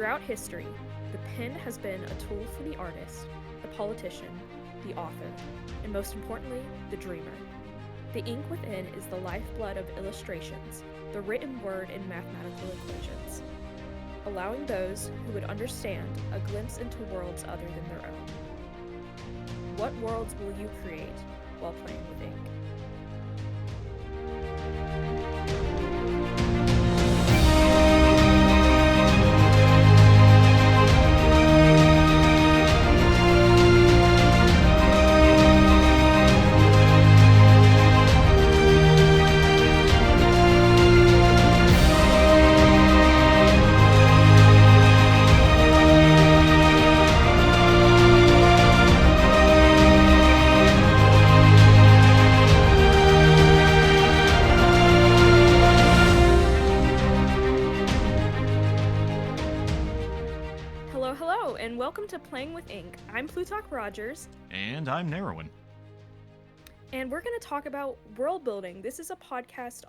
Throughout history, the pen has been a tool for the artist, the politician, the author, and most importantly, the dreamer. The ink within is the lifeblood of illustrations, the written word in mathematical equations, allowing those who would understand a glimpse into worlds other than their own. What worlds will you create while playing with ink? Hello, and welcome to Playing with Ink. I'm PlutachRodgers. And I'm Nayruan. And we're going to talk about world building. This is a podcast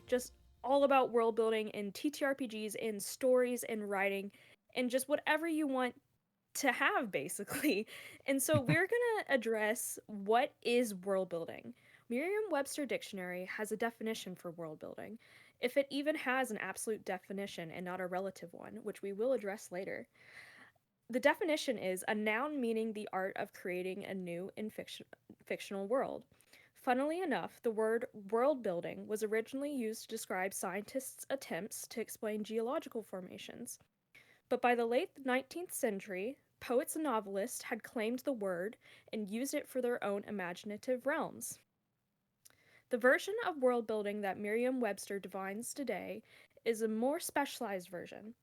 just all about world building and TTRPGs and stories and writing and just whatever you want to have, basically. And so we're going to address what is world building. Merriam-Webster Dictionary has a definition for world building, if it even has an absolute definition and not a relative one, which we will address later. The definition is a noun meaning the art of creating a new and fictional world. Funnily enough, the word world building was originally used to describe scientists' attempts to explain geological formations. But by the late 19th century, poets and novelists had claimed the word and used it for their own imaginative realms. The version of world building that Merriam-Webster defines today is a more specialized version.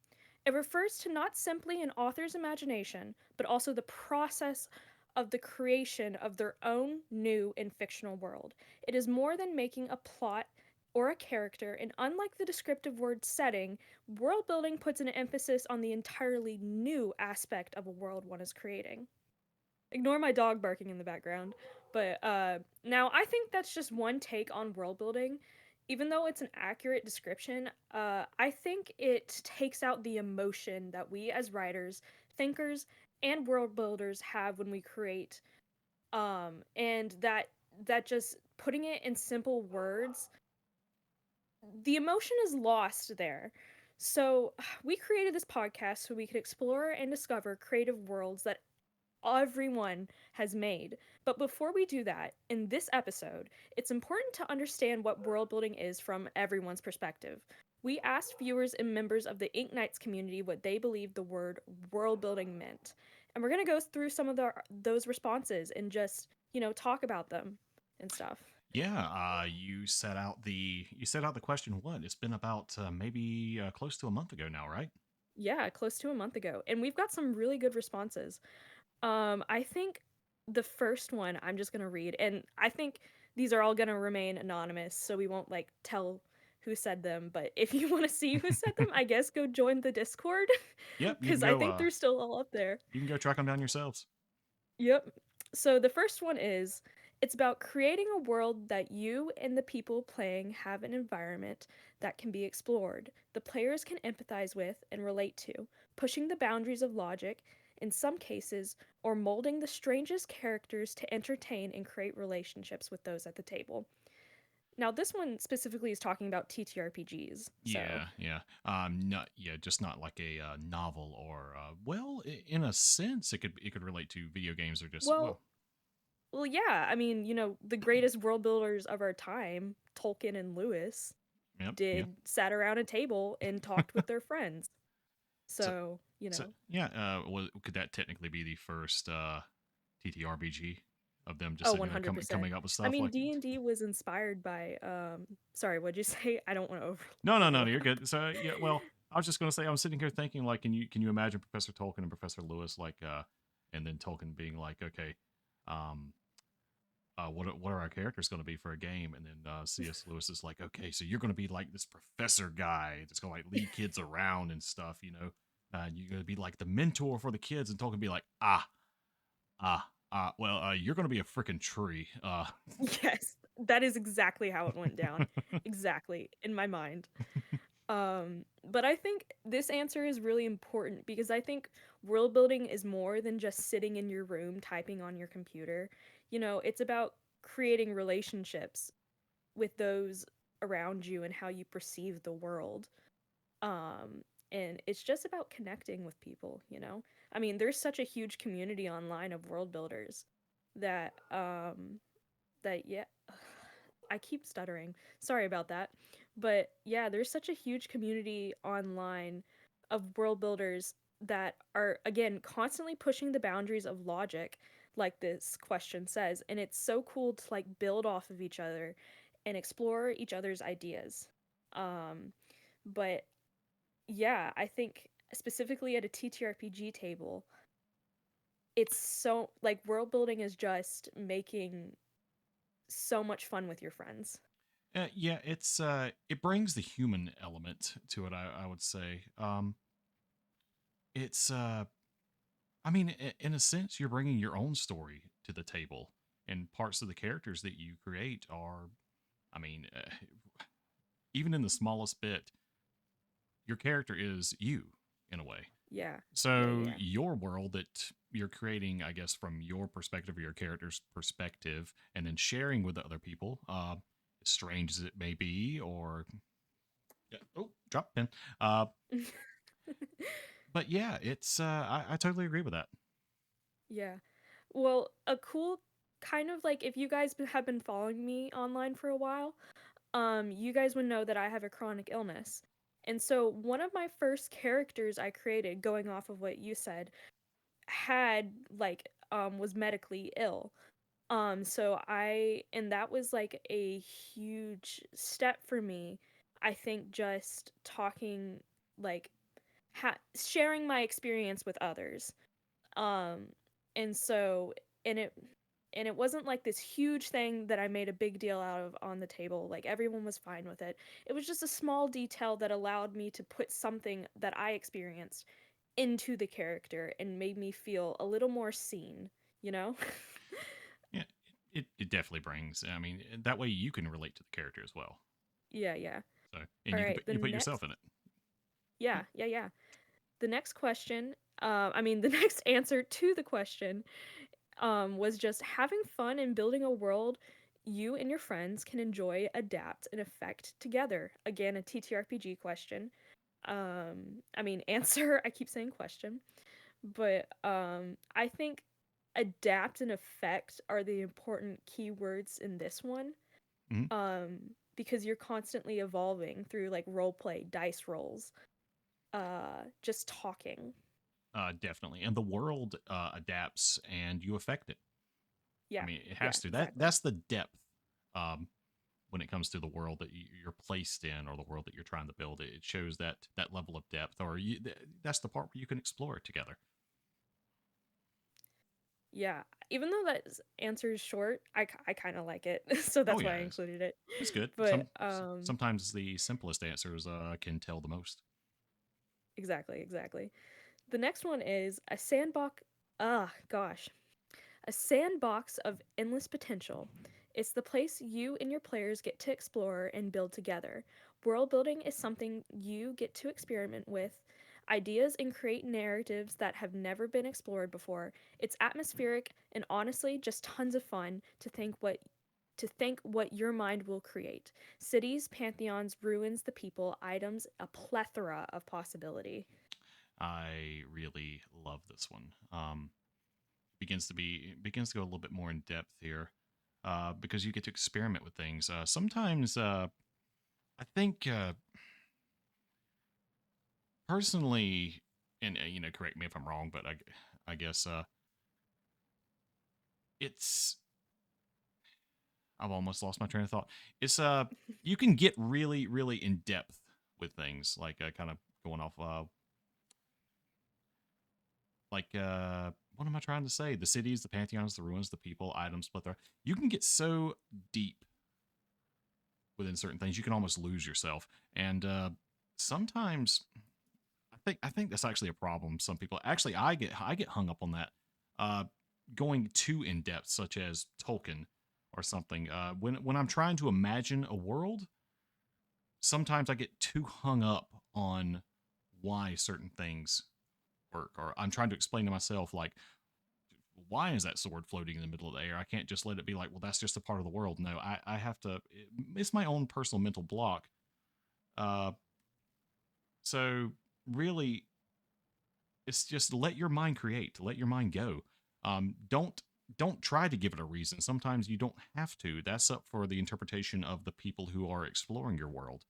It refers to not simply an author's imagination, but also the process of the creation of their own new and fictional world. It is more than making a plot or a character, and unlike the descriptive word setting, world building puts an emphasis on the entirely new aspect of a world one is creating. Ignore my dog barking in the background, but now I think that's just one take on world building. Even though it's an accurate description, I think it takes out the emotion that we as writers, thinkers, and world builders have when we create, and that just putting it in simple words, the emotion is lost there. So we created this podcast so we could explore and discover creative worlds that everyone has made. But before we do that, in this episode, it's important to understand what world building is from everyone's perspective. We asked viewers and members of the Ink Knights community what they believed the word world building meant. And we're going to go through some of those responses and just, talk about them and stuff. Yeah, you set out the question. What? It's been about maybe close to a month ago now, right? Yeah, close to a month ago. And we've got some really good responses. I think the first one I'm just gonna read, and I think these are all gonna remain anonymous, so we won't tell who said them. But if you want to see who said them, I guess go join the Discord, Yep, you can because I go. think they're still all up there. You can go track them down yourselves. Yep. So the first one is, it's about creating a world that you and the people playing have an environment that can be explored, the players can empathize with and relate to, pushing the boundaries of logic in some cases, or molding the strangest characters to entertain and create relationships with those at the table. Now, this one specifically is talking about TTRPGs. So. Yeah. Just not like a novel or in a sense, it could relate to video games or just Well, yeah. I mean, the greatest world builders of our time, Tolkien and Lewis, Yep. sat around a table and talked with their friends. So. Could that technically be the first TTRPG of them just Oh, sitting there 100%. coming up with stuff? I mean, D&D was inspired by sorry, what'd you say? I don't want to over. No, you're good. So yeah, well, I was just gonna say I'm sitting here thinking like, can you imagine Professor Tolkien and Professor Lewis and then Tolkien being like, okay, um, what are our characters going to be for a game? And then C.S. Lewis is like, okay, so you're going to be like this professor guy that's going to like lead kids around and stuff, and you're going to be like the mentor for the kids, and Tolkien be like, you're going to be a freaking tree. Yes, that is exactly how it went down. Exactly, in my mind. But I think this answer is really important because I think world building is more than just sitting in your room typing on your computer. It's about creating relationships with those around you and how you perceive the world. And it's just about connecting with people. I mean, there's such a huge community online of world builders that yeah, I keep stuttering. Sorry about that. But yeah, there's such a huge community online of world builders that are again constantly pushing the boundaries of logic like this question says, and it's so cool to like build off of each other and explore each other's ideas. But yeah, I think specifically at a TTRPG table, it's so like world building is just making so much fun with your friends. Yeah, it brings the human element to it. I would say. It's I mean, in a sense, you're bringing your own story to the table, and parts of the characters that you create are, I mean, even in the smallest bit, your character is you in a way. Yeah. Yeah, So yeah. your world that you're creating, I guess, from your perspective or your character's perspective, and then sharing with the other people, as strange as it may be, or yeah, oh, drop pin. Uh, Yeah. but yeah, it's I totally agree with that. Yeah. Well, a cool kind of like if you guys have been following me online for a while, you guys would know that I have a chronic illness. And so one of my first characters I created, going off of what you said, had like was medically ill. And that was like a huge step for me. I think just talking like sharing my experience with others. Um and so and it wasn't like this huge thing that I made a big deal out of on the table. Like everyone was fine with it. It was just a small detail that allowed me to put something that I experienced into the character and made me feel a little more seen, you know? Yeah, it definitely brings. I mean, that way you can relate to the character as well. Yeah, yeah. So, and All you can right, put, the you put next yourself in it. yeah, yeah, yeah. The next question, the next answer to the question was just having fun and building a world you and your friends can enjoy, adapt, and affect together. Again, a TTRPG question. Answer. I keep saying question, but I think adapt and affect are the important keywords in this one. Mhm. Because you're constantly evolving through like role play, dice rolls, just talking. Definitely, and the world adapts, and you affect it. I Yeah, mean, it yeah, has to. exactly. That's the depth um, when it comes to the world that you're placed in, or the world that you're trying to build. It shows that level of depth, or that's the part where you can explore it together. Yeah, even though that answer is short, I kind of like it, so Oh that's why yeah, I included it. it's good. But Sometimes the simplest answers can tell the most. exactly, exactly. The next one is a sandbox. Ah, gosh, a sandbox of endless potential. It's the place you and your players get to explore and build together. World building is something you get to experiment with ideas and create narratives that have never been explored before. It's atmospheric and honestly just tons of fun to think what your mind will create. Cities, pantheons, ruins, the people, items, a plethora of possibility. I really love this one. Begins to go a little bit more in depth here, because you get to experiment with things. Sometimes I think personally, and correct me if I'm wrong, but I guess it's I've almost lost my train of thought. It's you can get really in depth with things, like kind of going off what am I trying to say? The cities, the pantheons, the ruins, the people, items, plethora. You can get so deep within certain things, you can almost lose yourself. And sometimes I think that's actually a problem. Some people actually I get hung up on that. Uh, Going too in depth, such as Tolkien or something. When I'm trying to imagine a world, sometimes I get too hung up on why certain things work, or I'm trying to explain to myself like, why is that sword floating in the middle of the air? I can't just let it be like, well, that's just a part of the world. No, I have to. It's my own personal mental block. Uh, so really, it's just let your mind create, let your mind go. Don't try to give it a reason. Sometimes you don't have to. That's up for the interpretation of the people who are exploring your world.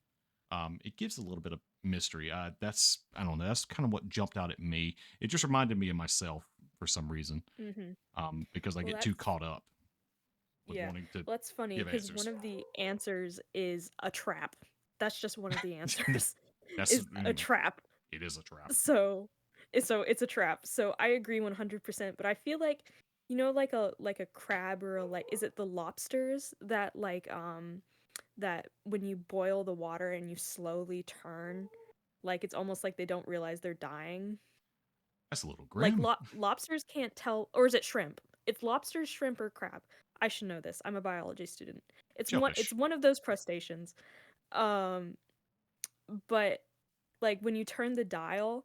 It gives a little bit of mystery. That's I don't know. That's kind of what jumped out at me. It just reminded me of myself for some reason. Mm-hmm. Because I Well, get too that's caught up with yeah. wanting to Well, that's funny give because one answers. of the answers is a trap. That's just one of the answers. That's Is a trap. it is a trap. So it's a trap. So I agree 100%, but I feel like like a crab or a like is it the lobsters that that when you boil the water and you slowly turn, like it's almost like they don't realize they're dying. That's a little Like grim. lobsters can't tell, or is it shrimp? It's lobsters, shrimp, or crab. I should know this. I'm a biology student. It's Jellyfish. one of those crustaceans. Um but like when you turn the dial,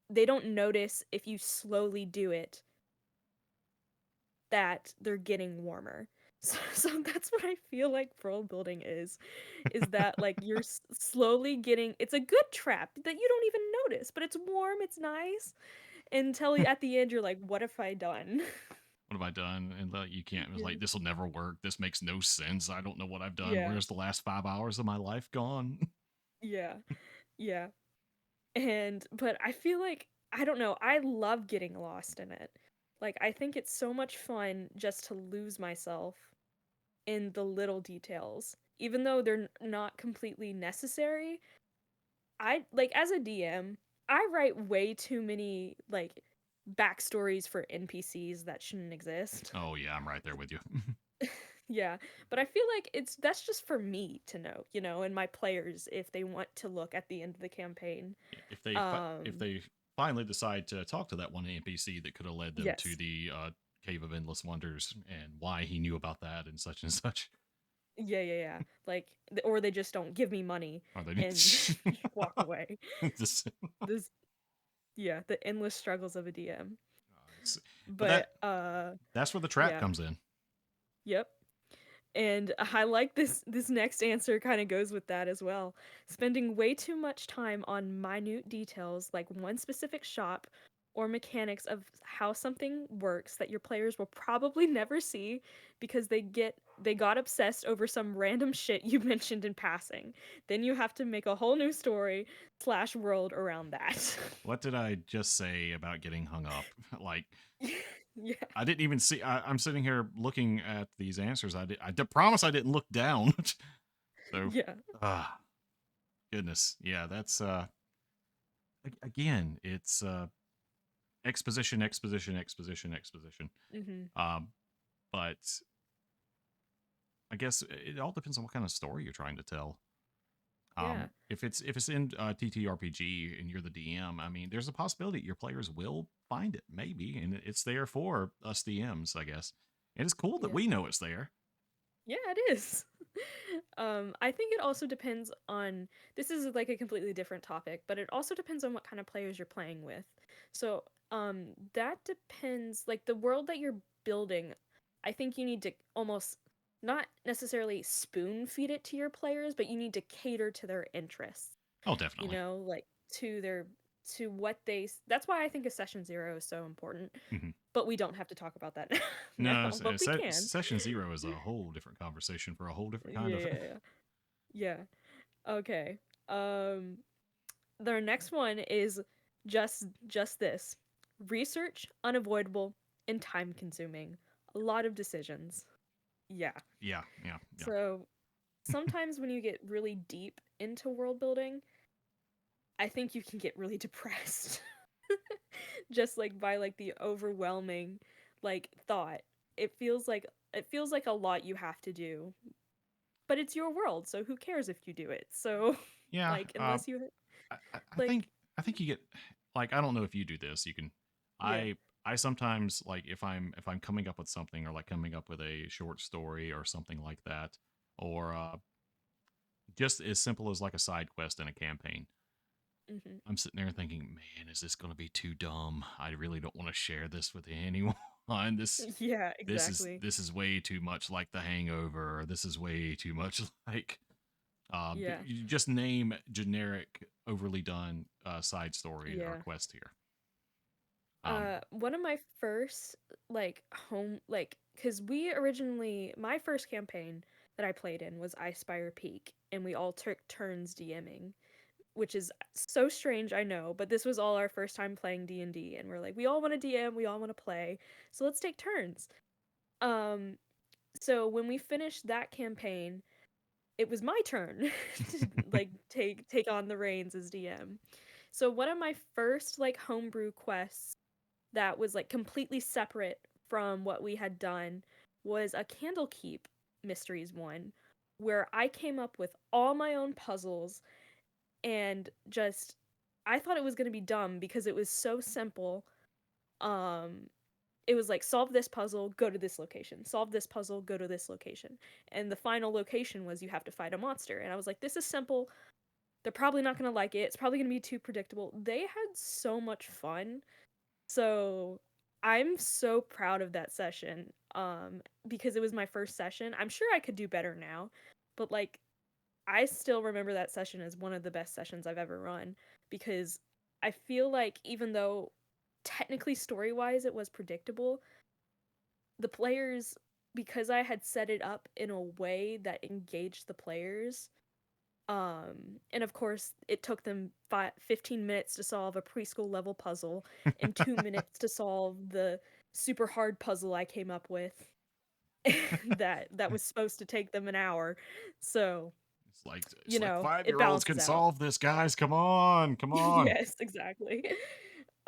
they don't notice if you slowly do it that they're getting warmer. So that's what I feel like world building is that like you're slowly getting it's a good trap that you don't even notice, but it's warm, it's nice until What at the end you're like, what have I done? have I done? And you can't. It's Yeah. like this will never work. This makes no sense. I don't know what I've done. Yeah. Where's the last 5 hours of my life gone? Yeah. Yeah. And but I feel like I don't know, I love getting lost in it. Like I think it's so much fun just to lose myself in the little details. Even though they're not completely necessary, I like as a DM, I write way too many like backstories for NPCs that shouldn't exist. Oh yeah, I'm right there with you. Yeah, but I feel like that's just for me to know, and my players if they want to look at the end of the campaign. If Um, they finally decide to talk to that one NPC that could have led them to yes. the Cave of Endless Wonders and why he knew about that and such and such, Yeah, yeah, yeah. Like or they just don't give me money are they? and walk away. This, This yeah, the endless struggles of a DM. but that But that's where the trap yeah. comes in. Yep. And I like this next answer kind of goes with that as well. Spending way too much time on minute details like one specific shop or mechanics of how something works that your players will probably never see because they got obsessed over some random shit you mentioned in passing. Then you have to make a whole new story slash world around that. What did I just say about getting hung up? Like Yeah. I didn't even see. I'm sitting here looking at these answers. Promise I didn't look down. So, Yeah. ah, goodness, yeah, that's again, it's exposition, exposition, exposition, exposition. Mhm. Um, but I guess it all depends on what kind of story you're trying to tell. Yeah. If it's in TTRPG and you're the DM, I mean, there's a possibility your players will find it, maybe, and it's there for us DMs, I guess. And it's cool that Yeah. we know it's there. Yeah, it is. I think it also depends on this is like a completely different topic, but it also depends on what kind of players you're playing with. So, that depends like the world that you're building, I think you need to almost not necessarily spoon feed it to your players, but you need to cater to their interests, Oh, definitely. like to their to what that's why I think a session 0 is so important. Hmm. But we don't have to talk about that No, now, but we can. session zero is a whole different conversation for a whole different kind Yeah, of. yeah, yeah. Yeah. Okay. Um their next one is just this. Research unavoidable and time consuming. A lot of decisions. Yeah. Yeah, yeah, yeah. So sometimes when you get really deep into world building, I think you can get really depressed. Just like by like the overwhelming like thought. It feels like a lot you have to do. But it's your world, so who cares if you do it? So Yeah, like unless you I like think you get like I don't know if you do this. You can yeah. I I sometimes like if I'm coming up with something or like coming up with a short story or something like that, or just as simple as like a side quest in a campaign. Hmm. I'm sitting there thinking, man, is this going to be too dumb? I really don't want to share this with anyone. this Yeah, this is exactly. this is way too much like The Hangover. Or this is way too much like Yeah. you just name generic, overly done side story or Yeah. quest here. Um, One of my first like home like because we originally my first campaign that I played in was I Spire Peak, and we all took turns DMing, which is so strange, I know, but this was all our first time playing D&D, and we're like, we all want to DM, we all want to play, so let's take turns. Um, so when we finished that campaign, it was my turn to like take on the reins as DM. So one of my first like homebrew quests that was like completely separate from what we had done was a Candlekeep Mysteries one, where I came up with all my own puzzles, and just I thought it was going to be dumb because it was so simple. Um it was like, solve this puzzle, go to this location. Solve this puzzle, go to this location. And the final location was you have to fight a monster. And I was like, this is simple. They're probably not going to like it. It's probably going to be too predictable. They had so much fun. So I'm so proud of that session, because it was my first session. I'm sure I could do better now, but like I still remember that session as one of the best sessions I've ever run, because I feel like even though technically story-wise it was predictable, the players, because I had set it up in a way that engaged the players, and of course it took them 15 minutes to solve a preschool level puzzle and 2 minutes to solve the super hard puzzle I came up with that was supposed to take them an hour. So it's like it 5-year-olds can balances out. solve this, guys. Come on, come on. Yes, exactly.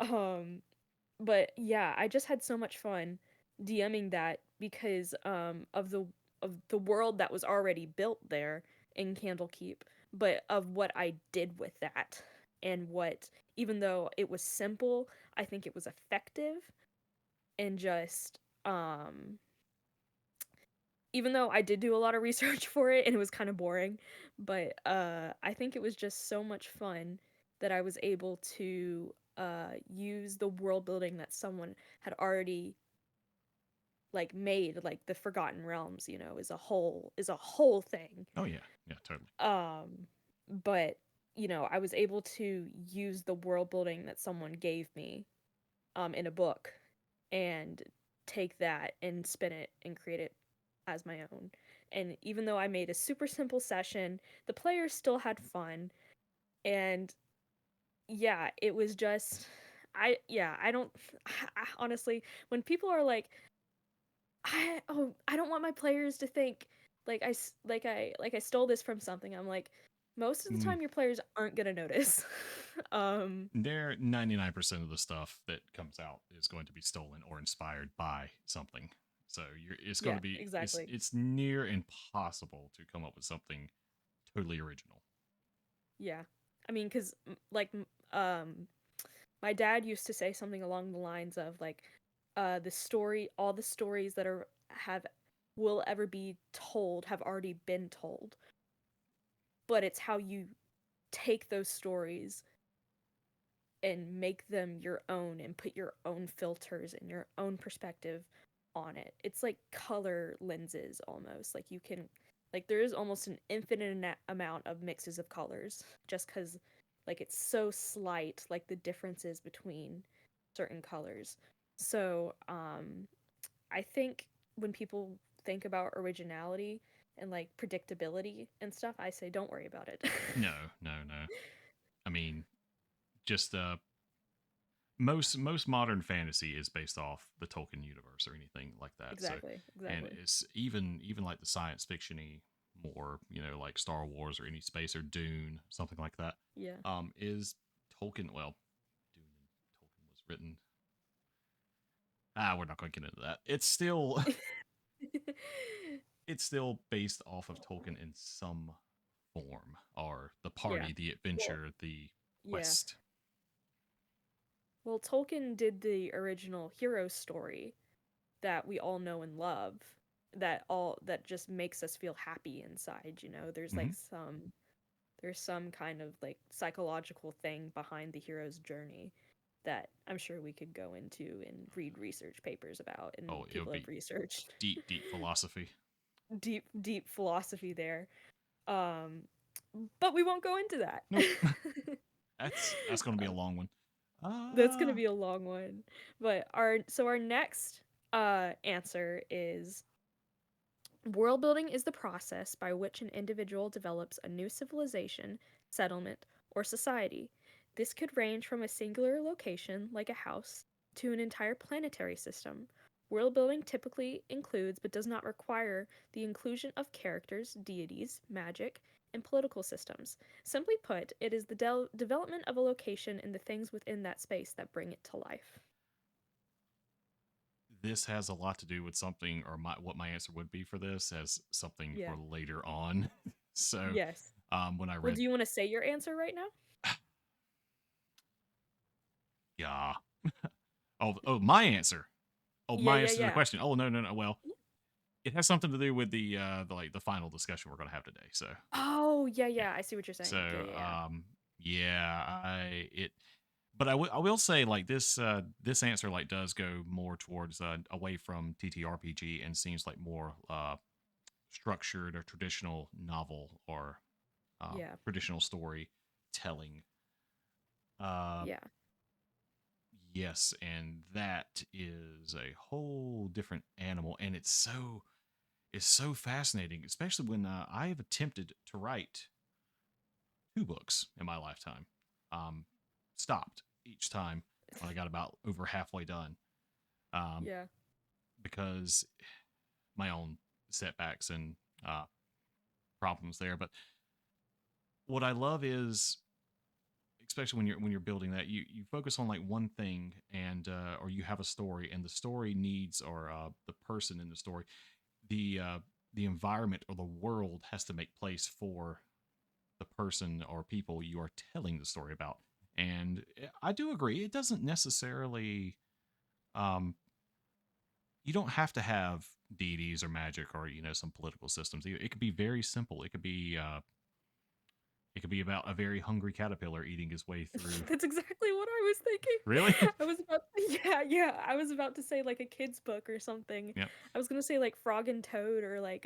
um but yeah, I just had so much fun DMing that because of the world that was already built there in Candlekeep, but of what I did with that, and what, even though it was simple, I think it was effective. And just even though I did do a lot of research for it and it was kind of boring, but I think it was just so much fun that I was able to use the world building that someone had already like made, like the Forgotten Realms, is a whole thing. Oh yeah, yeah, totally. Um but I was able to use the world building that someone gave me in a book, and take that and spin it and create it as my own. And even though I made a super simple session, the players still had fun. And yeah, it was just I don't honestly, when people are like, I don't want my players to think like I stole this from something. I'm like, most of the Mm, time your players aren't going to notice. um there, 99% of the stuff that comes out is going to be stolen or inspired by something. So it's going yeah, to be exactly. it's near impossible to come up with something totally original. Yeah. I mean, cuz like my dad used to say something along the lines of like, all the stories that are have will ever be told have already been told, but it's how you take those stories and make them your own and put your own filters and your own perspective on it. It's like color lenses almost. Like you can, like there is almost an infinite amount of mixes of colors, just cuz like it's so slight, like the differences between certain colors. So, I think when people think about originality and like predictability and stuff, I say don't worry about it. No, no, no. I mean, just most modern fantasy is based off the Tolkien universe or anything like that. So, Exactly, and exactly. it's even like the science fictiony more, like Star Wars or any space or Dune, something like that. Yeah. Is Tolkien? Well, Dune and Tolkien was written. We're not going to get into that. It's still based off of Tolkien in some form, or the Yeah. party, the Well, adventure, the yeah. quest. Well, Tolkien did the original hero story that we all know and love, that just makes us feel happy inside. There's Hmm. like some there's some kind of like psychological thing behind the hero's journey that I'm sure we could go into and read research papers about, and Oh, it would people have be researched deep, deep philosophy. deep philosophy there. Um, but we won't go into that. Nope. That's going to be a long one. That's gonna Uh, be a long one. But our next answer is world building is the process by which an individual develops a new civilization, settlement, or society. This could range from a singular location, like a house, to an entire planetary system. World building typically includes, but does not require, the inclusion of characters, deities, magic, and political systems. Simply put, it is the development of a location and the things within that space that bring it to life. this has a lot to do with something, or what my answer would be for this as something Yeah. for later on. So, Yes. when I Well, read, do you want to say your answer right now? yeah, my answer. Oh, Yeah, my yeah, answer to the yeah. question. Oh, no, no, no. Well, it has something to do with the final discussion we're going to have today. So, Oh, yeah, yeah. yeah. I see what you're saying. Yeah, So, yeah, yeah. yeah, but I will say like this answer like does go more towards away from TTRPG and seems like more structured or traditional novel or Yeah, traditional story telling. Uh, yeah, yes, and that is a whole different animal, and it's so fascinating, especially when I have attempted to write 2 books in my lifetime. Um, Stopped each time when I got about over halfway done, um, yeah, because my own setbacks and problems there. But what I love is, especially when you're building that, you focus on like one thing, and or you have a story, and the story needs, or the person in the story, the environment or the world has to make place for the person or people you are telling the story about. And I do agree, it doesn't necessarily, um, you don't have to have deities or magic or some political systems. It could be very simple. It could be about a very hungry caterpillar eating his way through. That's exactly what I was thinking. Really? I was about yeah, yeah. I was about to say like a kid's book or something. Yep. I was gonna say like Frog and Toad or like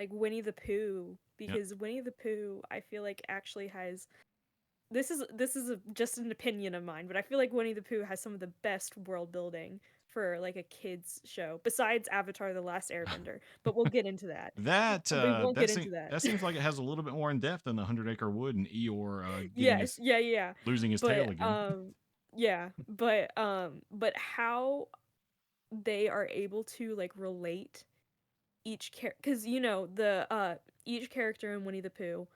Winnie the Pooh, Yep. because Winnie the Pooh I feel like actually has just an opinion of mine, but I feel like Winnie the Pooh has some of the best world building for like a kids show besides Avatar: The Last Airbender. But we'll get into that. That We won't get seems into that. that seems like it has a little bit more in depth than the 100 Acre Wood and Eeyore getting Yes, his yeah, yeah. losing his tail But again. yeah, but how they are able to like relate each cuz the each character in Winnie the Pooh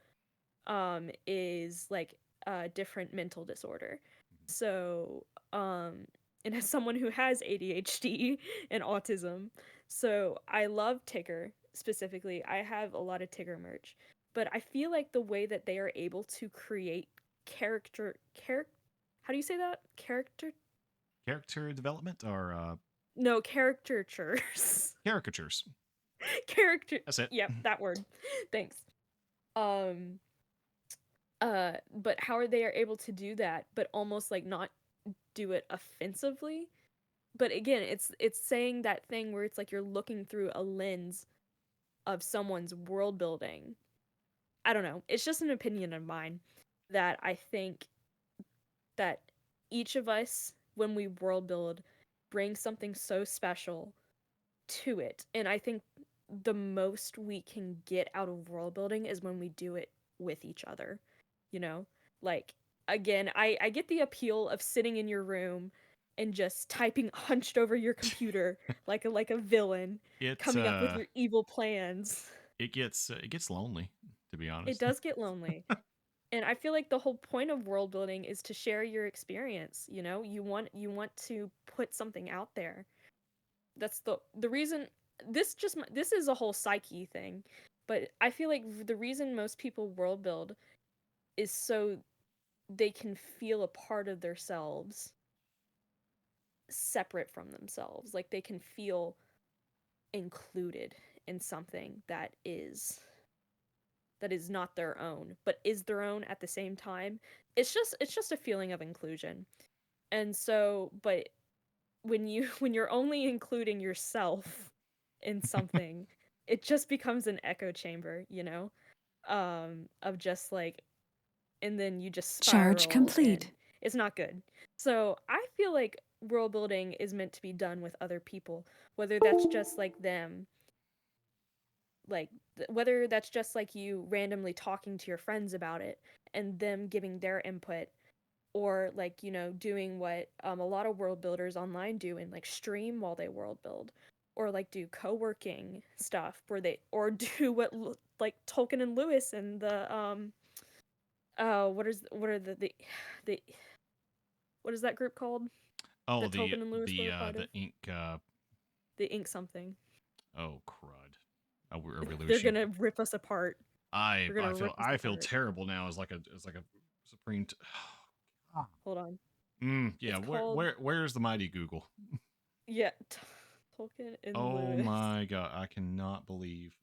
is like a different mental disorder. So, and as someone who has ADHD and autism, so I love Tigger specifically. I have a lot of Tigger merch, but I feel like the way that they are able to create character how do you say that? Character development or No, caricatures. caricatures. Character. That's it. Yep, that word. Thanks. Um but how are they are able to do that but almost like not do it offensively? But again, it's saying that thing where it's like you're looking through a lens of someone's world building. I don't know, it's just an opinion of mine that I think that each of us, when we world build, brings something so special to it. And I think the most we can get out of world building is when we do it with each other. You know? Like again, I get the appeal of sitting in your room and just typing hunched over your computer like a villain, It's coming up with your evil plans. it gets lonely, to be It honest. does get lonely. And I feel like the whole point of world building is to share your experience, you know? You want to put something out there. That's the reason. This is a whole psyche thing, but I feel like the reason most people world build is so they can feel a part of themselves separate from themselves. Like they can feel included in something that is that is not their own, but is their own at the same time. It's just a feeling of inclusion. And so, but when you when you're only including yourself in something, it just becomes an echo chamber, of just like, and then you just Charge spiral, and complete. it's not good. So I feel like world building is meant to be done with other people, whether that's just like them, like whether that's just like you randomly talking to your friends about it and them giving their input, or like doing what a lot of world builders online do and like stream while they world build, or like do co-working stuff where they, or do what like Tolkien and Lewis and the what are the what is that group called Oh, that Tolkien and Lewis were a part the of? ink. The Ink something. Oh crud! I really They're wish you. gonna rip us apart. I They're gonna rip us I feel apart. terrible now as like a supreme. Hold on. Yeah. It's called, Where's the mighty Google? yeah, Tolkien and Oh Lewis. my god! I cannot believe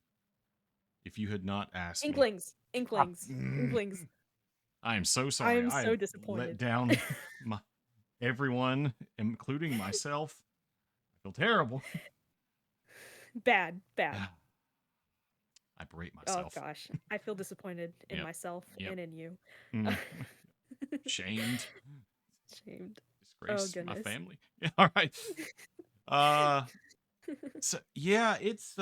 if you had not asked me. Inklings. Ah, Inklings. mm, Inklings. I am so I sorry. am I so have let disappointed. down my everyone, including myself. I feel terrible. Bad. Bad. I berate Oh myself. gosh. I feel disappointed in Yep. myself Yep. and in you. Mm. Shamed. Shamed. Oh Disgraced my goodness. family. All right. Uh so yeah, it's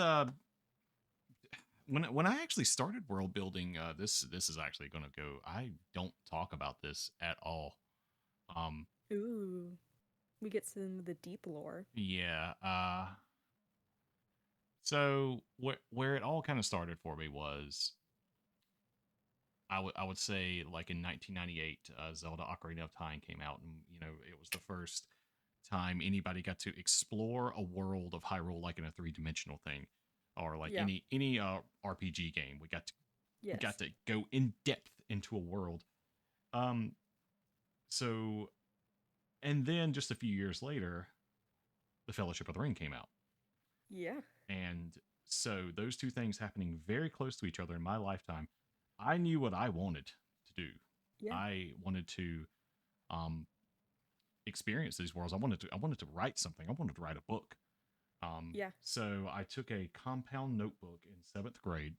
when I actually started world building, this is actually going to go. I don't talk about this at all. Um, Ooh. We get some the deep lore. yeah. So where it all kind of started for me was I would say like in 1998, Zelda Ocarina of Time came out, and it was the first time anybody got to explore a world of Hyrule like in a three-dimensional thing, or like Yeah. any RPG game. We got Yes. to go in depth into a world. Um, so and then just a few years later, the Fellowship of the Ring came out, Yeah. and so those two things happening very close to each other in my lifetime, I knew what I wanted to do. Yeah. I wanted to um, experience these worlds. I wanted to write something. I wanted to write a book. Yeah. So I took a compound notebook in seventh grade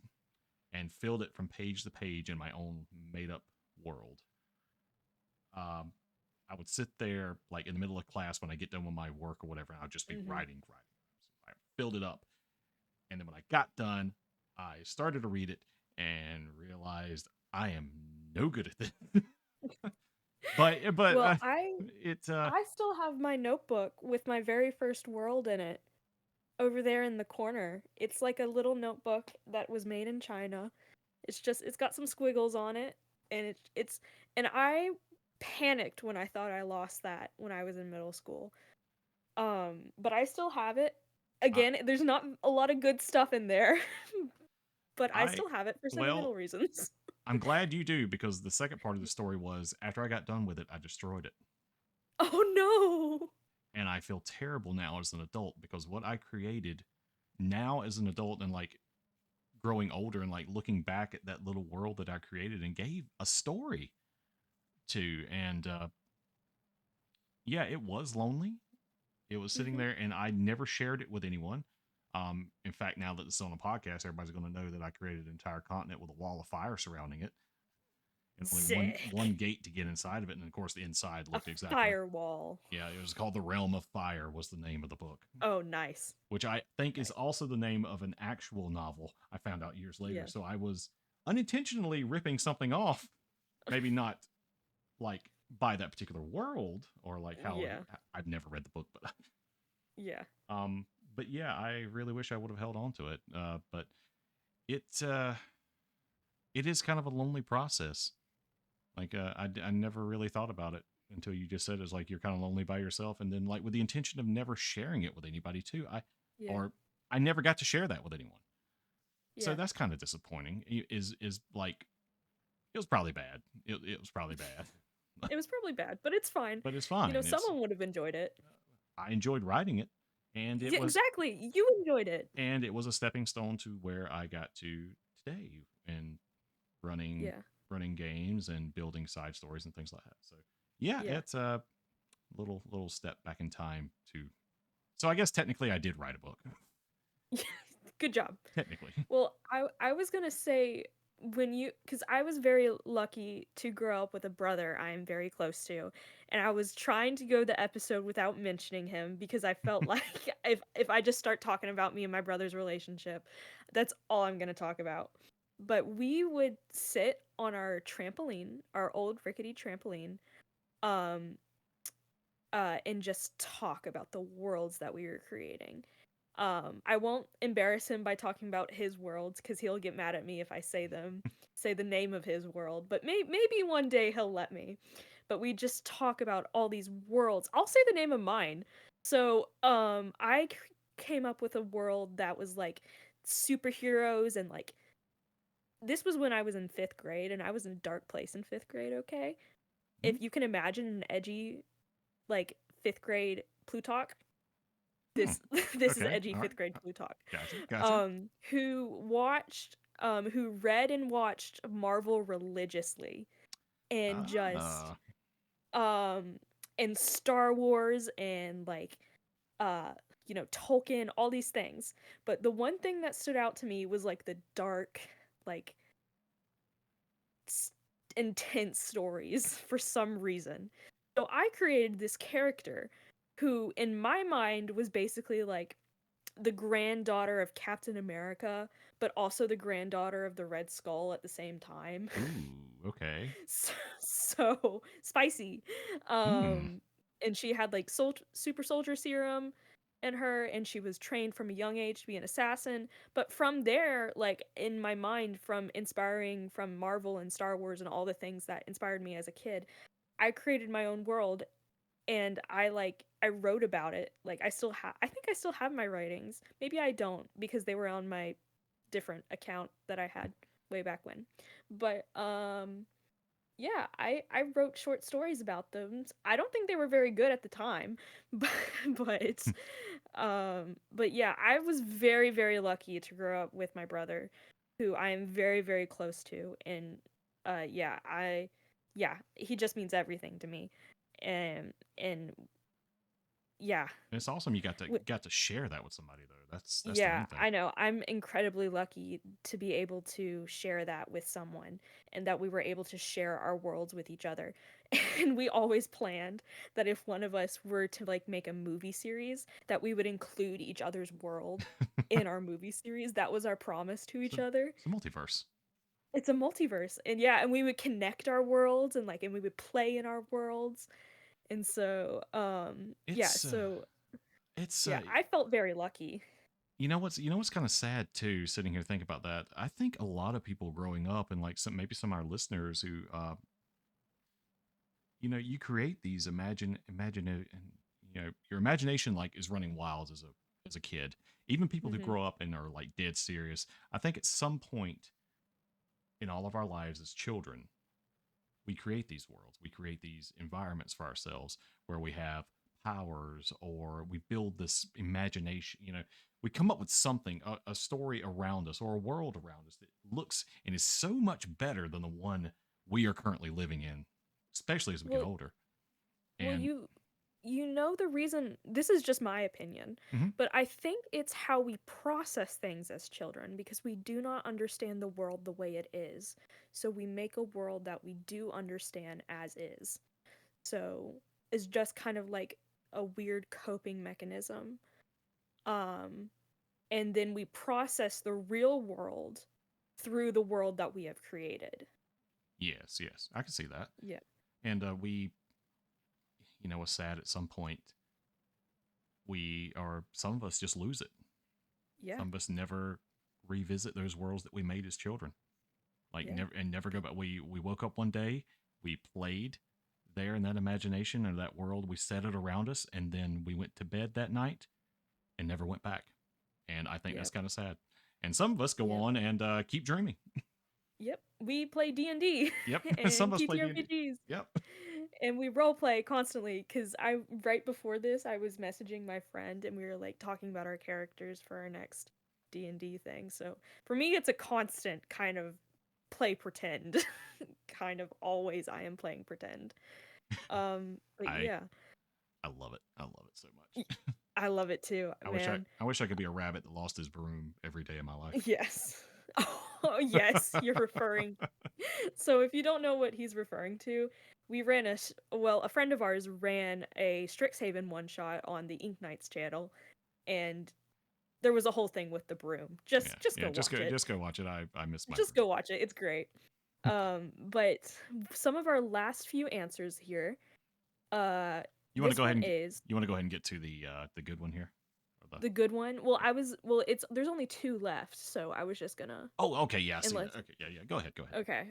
and filled it from page to page in my own made up world. Um, I would sit there like in the middle of class when I get done with my work or whatever, and I'd just be Mhm. writing. So I filled it up, and then when I got done, I started to read it and realized I am no good at this. but Well, I it I still have my notebook with my very first world in it over there in the corner. It's like a little notebook that was made in China. It's got some squiggles on it, and and I panicked when I thought I lost that when I was in middle school. But I still have it. I, Again, there's not a lot of good stuff in there, but I I still have it for well, sentimental reasons. I'm glad you do, because the second part of the story was after I got done with it, I destroyed it. Oh no. And I feel terrible now as an adult because what I created now as an adult and like growing older and like looking back at that little world that I created and gave a story to. And yeah, it was lonely. It was sitting Mhm. there and I never shared it with anyone. In fact, now that this is on a podcast, everybody's going to know that I created an entire continent with a wall of fire surrounding it and only one Sick. gate to get inside of it. And of course, the inside A looked exactly. firewall. Yeah, it was called The Realm of Fire was the name of the book, Oh, nice. which I think is Nice. also the name of an actual novel I found out years later. Yeah. So I was unintentionally ripping something off, maybe not like by that particular world or like how Yeah. I've never read the book, Yeah. um, but yeah, I really wish I would have held on to it. But it uh, it is kind of a lonely process. Like I never really thought about it until you just said it's like you're kind of lonely by yourself, and then like with the intention of never sharing it with anybody too. Yeah. Or I never got to share that with anyone. So Yeah. that's kind of disappointing. Is like it was probably bad. It was probably bad, It was probably bad, but it's fine. but it's fine. It's Someone would have enjoyed it. I enjoyed writing it, and Yeah, exactly. You enjoyed it. it was a stepping stone to where I got to today. And running Yeah. running games and building side stories and things like that. So yeah, Yeah. it's a little step back in time to. So I guess technically I did write a book. Good job. Technically. Well, I was gonna say when you, because I was very lucky to grow up with a brother I'm very close to, and I was trying to go the episode without mentioning him because I felt like if I just start talking about me and my brother's relationship, that's all I'm gonna talk about. But we would sit on our trampoline, our old rickety trampoline, um, and just talk about the worlds that we were creating. I won't embarrass him by talking about his worlds because he'll get mad at me if I say the name of his world. But maybe one day he'll let me. But we just talk about all these worlds. I'll say the name of mine. So, came up with a world that was like superheroes and like this was when I was in fifth grade and I was in a dark place in fifth grade. Okay, if you can imagine an edgy like fifth grade Plutarch, Hmm. this this is Okay. edgy All right. fifth grade Plutarch, Gotcha. who read and watched Marvel religiously and just Ah. um and Star Wars and like uh Tolkien, all these things. But the one thing that stood out to me was like the dark, like s- intense stories for some reason. So I created this character who in my mind was basically like the granddaughter of Captain America, but also the granddaughter of the Red Skull at the same time. Ooh. Okay. So spicy. Hmm. And she had like super soldier serum in her, and she was trained from a young age to be an assassin. But from there, like in my mind, from inspiring from Marvel and Star Wars and all the things that inspired me as a kid, I created my own world and I wrote about it. Like I think I still have my writings. Maybe I don't because they were on my different account that I had way back when. But yeah, I wrote short stories about them. I don't think they were very good at the time, but but but yeah, I was very very lucky to grow up with my brother who I am very very close to, and yeah, he just means everything to me. And yeah. And it's awesome you W- got to share that with somebody though. That's the yeah, main thing. I know. I'm incredibly lucky to be able to share that with someone and that we were able to share our worlds with each other. And we always planned that if one of us were to like make a movie series, that we would include each other's world in our movie series. That was our promise to each So other. it's a multiverse. It's a multiverse. And yeah, and we would connect our worlds and we would play in our worlds. And so It's it's yeah, I felt very lucky. you know what's kind of sad too. Sitting here thinking about that, I think a lot of people growing up and like some of our listeners who you create these your imagination like is running wild as a kid. Even people who Mhm. grow up and are like dead serious, I think at some point in all of our lives as children, we create these worlds, we create these environments for ourselves where we have powers or we build this imagination. We come up with something, a story around us or a world around us that looks and is so much better than the one we are currently living in, especially as we get Well, older. well, And you know the reason, this is just my opinion, mhm, but I think it's how we process things as children because we do not understand the world the way it is. So we make a world that we do understand as is. So it's just kind of like a weird coping mechanism. Um and then we process the real world through the world that we have created. yes, I can see that. Yeah. And we, was sad at some point. Some of us just lose it. Yeah. Some of us never revisit those worlds that we made as children. Like Yeah. never go back. We woke up one day, we played there in that imagination or that world, we set it around us, and then we went to bed that night and never went back. And I think that's Yep. kind of sad. And some of us go Yep. on and keep dreaming. Yep. We play D&D Yep, some and of us play D&D. TTRPGs Yep. and we role play constantly cuz I right before this I was messaging my friend and we were like talking about our characters for our next D&D thing. So, for me it's a constant kind of play pretend. Kind of always I am playing pretend. But I yeah, I love it. I love it so y- much. I love it too, I wish I man. I wish I could be a rabbit that lost his broom every day of my life. Yes. Oh, yes, you're referring. So if you don't know what he's referring to, a friend of ours ran a Strixhaven one shot on the Ink Knights channel, and there was a whole thing with the broom. Yeah, Just yeah. go watch it. Just go watch it. I miss my Just broom. go watch it. It's great. But some of our last few answers here. You want to This go ahead one and is you want to go ahead and get to the good one here, or the the good one. It's there's only two left, so I was just gonna oh okay yeah I see unless that okay yeah yeah go ahead go ahead. okay.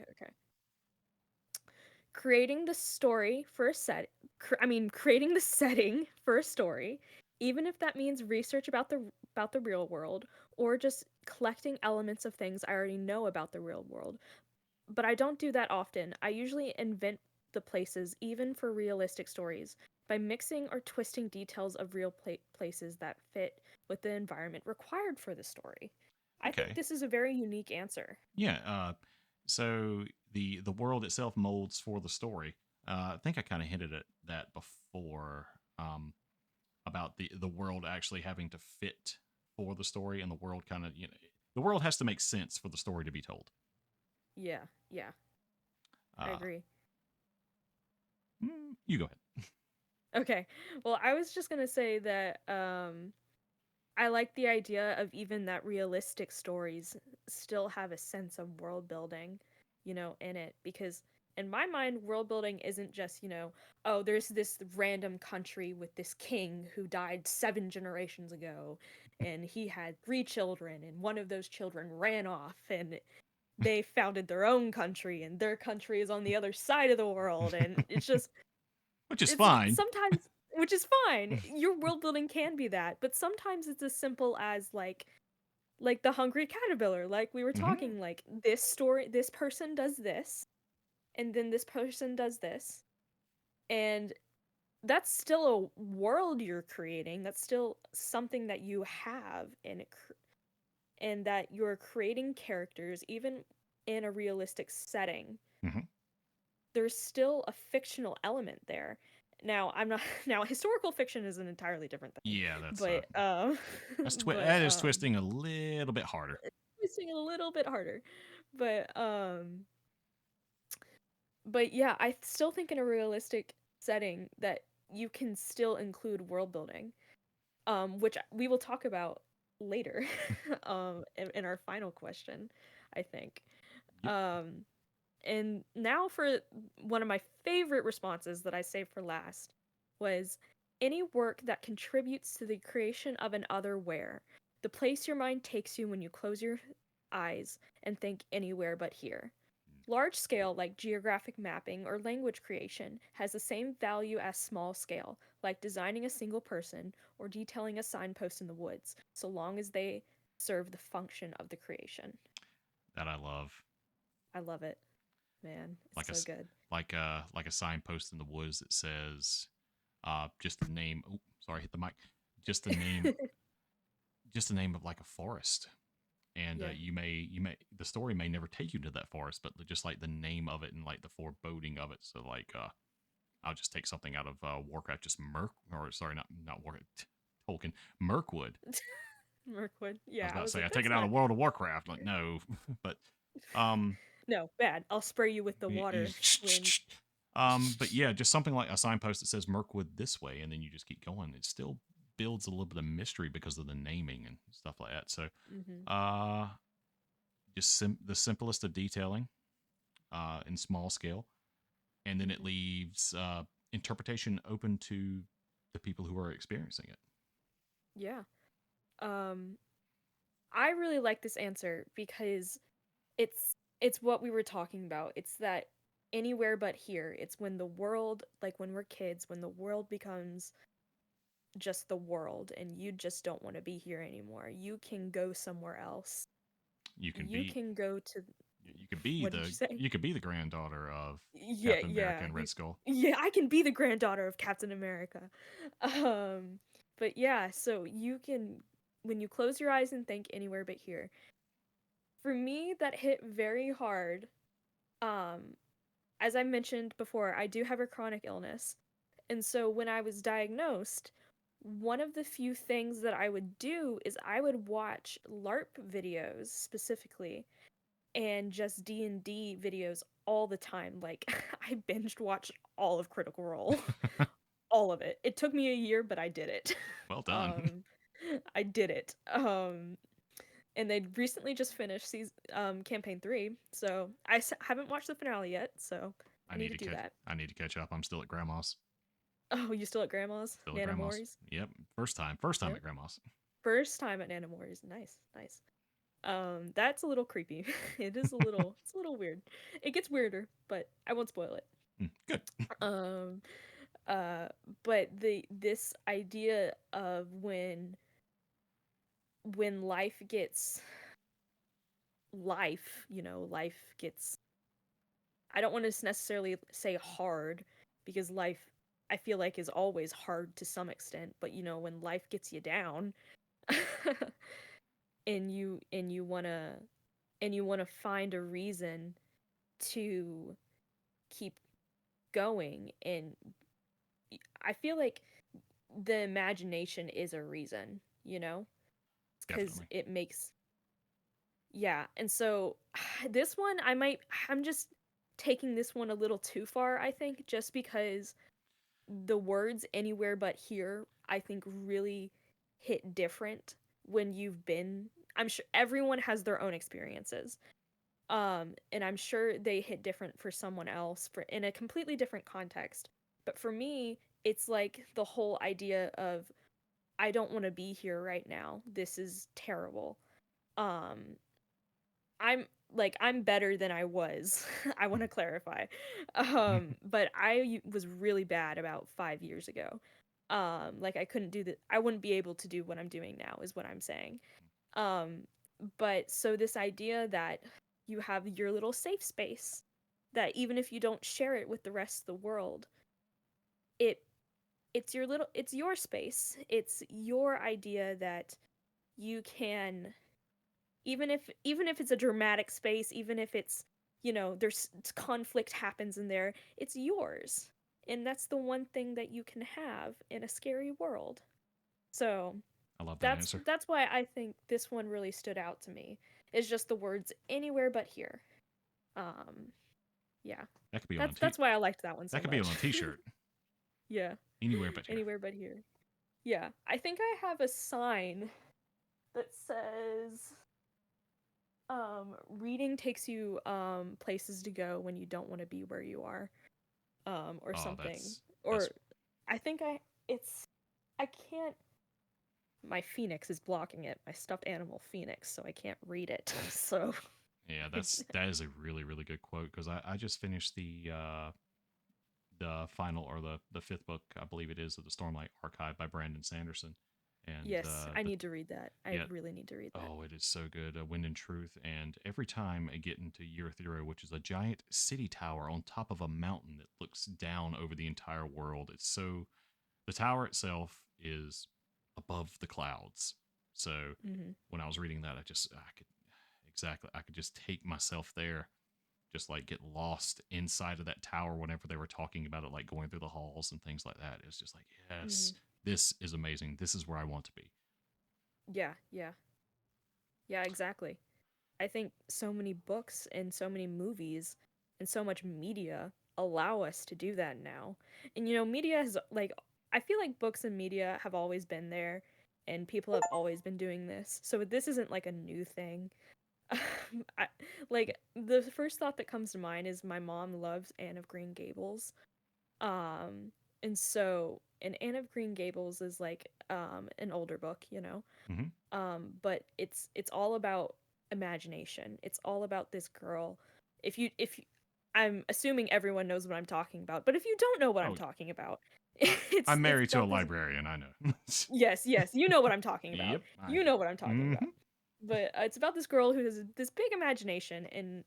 Creating the story for a set creating the setting for a story, even if that means research about the real world or just collecting elements of things I already know about the real world. But I don't do that often. I usually invent the places even for realistic stories by mixing or twisting details of real places that fit with the environment required for the story. I think Okay. this is a very unique answer. Yeah. So the world itself molds for the story. I think I kind of hinted at that before. About the world actually having to fit for the story, and the world kind of the world has to make sense for the story to be told. Yeah, yeah, I Uh, agree. you go ahead. Okay. Well, I was just gonna say that I like the idea of even that realistic stories still have a sense of world building, in it. Because in my mind, world building isn't just, oh, there's this random country with this king who died 7 generations ago, and he had 3 children, and one of those children ran off, and they founded their own country, and their country is on the other side of the world, and Which is it's fine. sometimes, which is fine. Your world building can be that, but sometimes it's as simple as like the hungry caterpillar, like we were Hmm. talking, like this story, this person does this, and then this person does this, and that's still a world you're creating. That's still something that you have, and that you're creating characters even in a realistic setting. Hmm. There's still a fictional element there. Now, I'm not now historical fiction is an entirely different thing. Yeah, that's But that is twisting a little bit harder. twisting it a little bit harder. But yeah, I still think in a realistic setting that you can still include world building. Which we will talk about later in our final question, I think. Yep. Um And now for one of my favorite responses that I saved for last was any work that contributes to the creation of an other where, the place your mind takes you when you close your eyes and think anywhere but here. Large scale, like geographic mapping or language creation, has the same value as small scale, like designing a single person or detailing a signpost in the woods, so long as they serve the function of the creation. That I love. I love it, man. Like It's so good. like a signpost in the woods that says just the name. Oh, sorry, hit the mic. Just the name, just the name of like a forest, and Yeah. you may the story may never take you to that forest, but just like the name of it and like the foreboding of it. So like I'll just take something out of Warcraft, just Merc, or sorry, not Warcraft, Tolkien, Mirkwood. Mirkwood. I was Yeah, I about to was say I like, take that's it out not. of World of Warcraft. Like no, but um, No, bad. I'll spray you with the water when. but yeah, just something like a signpost that says Mirkwood this way, and then you just keep going. It still builds a little bit of mystery because of the naming and stuff like that. So, Hmm. uh, just the simplest of detailing, in small scale, and then it Hmm. leaves interpretation open to the people who are experiencing it. Yeah. Um, I really like this answer because it's what we were talking about. It's that anywhere but here. It's when the world, like when we're kids, when the world becomes just the world and you just don't want to be here anymore. You can go somewhere else. You can You be can go to. you could be What did you the say? you could be the granddaughter of Yeah, Captain America yeah. and Red Skull. Yeah, I can be the granddaughter of Captain America. Um, but yeah, so you can, when you close your eyes and think anywhere but here, For me, that hit very hard. Um, as I mentioned before, I do have a chronic illness. And so when I was diagnosed, one of the few things that I would do is I would watch LARP videos specifically and just D&D videos all the time. Like I binged watched all of Critical Role, all of it. It took me a year, but I did it. Well done. um I did it. And they recently just finished campaign 3, so haven't watched the finale yet, so I need to do that. I need to catch up. I'm still at grandma's. Oh, you still at grandma's? Still at Nana grandma's. Mori's? Yep. First time Yep. at grandma's. First time at Nana Mori's. Nice, nice. That's a little creepy. It's a little weird. It gets weirder, but I won't spoil it. Good. Um, uh, but this idea of when life gets life, life gets, I don't want to necessarily say hard, because life, I feel like, is always hard to some extent, but when life gets you down, and you want to find a reason to keep going, and I feel like the imagination is a reason, because Definitely. it makes, yeah. And so this one, I'm just taking this one a little too far, I think, just because the words anywhere but here, I think, really hit different when you've been, I'm sure everyone has their own experiences. And I'm sure they hit different for someone else for in a completely different context. But for me, it's like the whole idea of, I don't want to be here right now. This is terrible. Um I'm better than I was. I want to clarify. But I was really bad about 5 years ago. Like I couldn't do I wouldn't be able to do what I'm doing now is what I'm saying. Um but so this idea that you have your little safe space, that even if you don't share it with the rest of the world, it it's your space. It's your idea that you can, even if it's a dramatic space, even if it's, there's conflict happens in there, it's yours. And that's the one thing that you can have in a scary world. So I love that that's answer. that's why I think this one really stood out to me. It's just the words anywhere but here. Um yeah. That could be on a That's why I liked that one that so could be on much. a t-shirt. Yeah. Anywhere but here. Anywhere but here. Yeah. I think I have a sign that says, reading takes you places to go when you don't want to be where you are, or Oh, something. that's Or I think I can't, my phoenix is blocking it, my stuffed animal phoenix, so I can't read it. So yeah, that is a really really good quote because I just finished the final or the fifth book, I believe it is, of the Stormlight Archive by Brandon Sanderson, and yes, I need to read that. I yeah, really need to read that. oh, it is so good. Wind and Truth, and every time I get into Year Zero, which is a giant city tower on top of a mountain that looks down over the entire world, it's so, the tower itself is above the clouds. So Mm-hmm. when I was reading that, I could just take myself there, just like get lost inside of that tower whenever they were talking about it, like going through the halls and things like that. It's just like, Mm-hmm. yes, this is amazing. This is where I want to be. Yeah, yeah, yeah, exactly. I think so many books and so many movies and so much media allow us to do that now. And media has, like, I feel like books and media have always been there, and people have always been doing this. So this isn't like a new thing. I, like, the first thought that comes to mind is my mom loves Anne of Green Gables. Um and Anne of Green Gables is like an older book, Mm-hmm. but it's all about imagination. It's all about this girl. If you, I'm assuming everyone knows what I'm talking about, but if you don't know what I'm Oh, talking about, I'm it's married to a about this. librarian. I know. Yes, you know what I'm talking about. Yep, I You do. know what I'm talking Mm-hmm. about. But it's about this girl who has this big imagination, and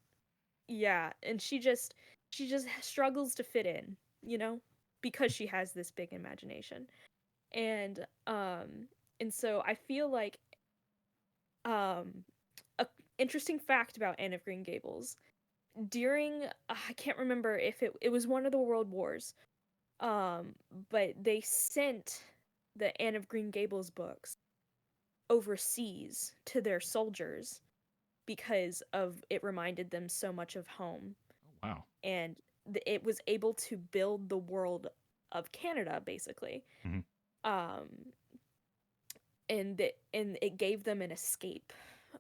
yeah, and she just struggles to fit in, because she has this big imagination. And um and so I feel like um interesting fact about Anne of Green Gables. During I can't remember if it was one of the world wars. Um but they sent the Anne of Green Gables books overseas to their soldiers because of it reminded them so much of home, Oh, wow. and it was able to build the world of Canada basically. Hmm. um and it gave them an escape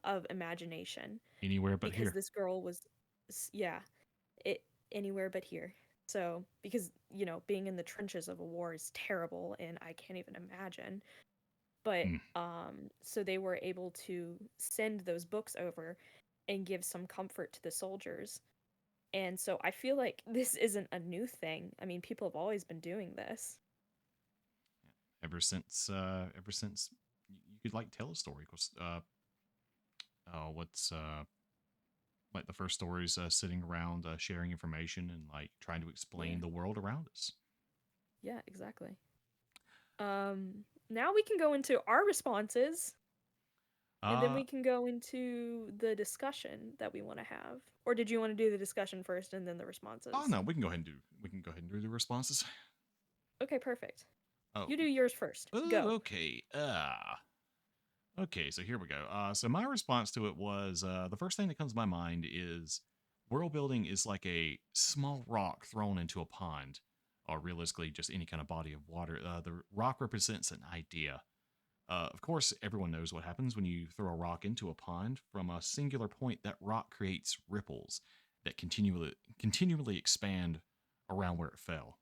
of imagination Anywhere but because here. this girl was yeah, it anywhere but here. So because being in the trenches of a war is terrible and I can't even imagine. But Mm. so they were able to send those books over and give some comfort to the soldiers. And so I feel like this isn't a new thing. I mean, people have always been doing this. Ever since you could like tell a story. Cause what's like the first stories sitting around sharing information and like trying to Yeah. explain the world around us. Yeah, exactly. Now we can go into our responses, and then Uh we can go into the discussion that we want to have. Or did you want to do the discussion first and then the oh responses? no, we can go ahead and do the responses. Okay, perfect. Oh, You do yours first. oh, Go. okay. Okay, so here we go. So my response to it was the first thing that comes to my mind is world building is like a small rock thrown into a pond, or realistically, just any kind of body of water. The rock represents an idea. Of course, everyone knows what happens when you throw a rock into a pond. From a singular point, that rock creates ripples that continually expand around where it fell.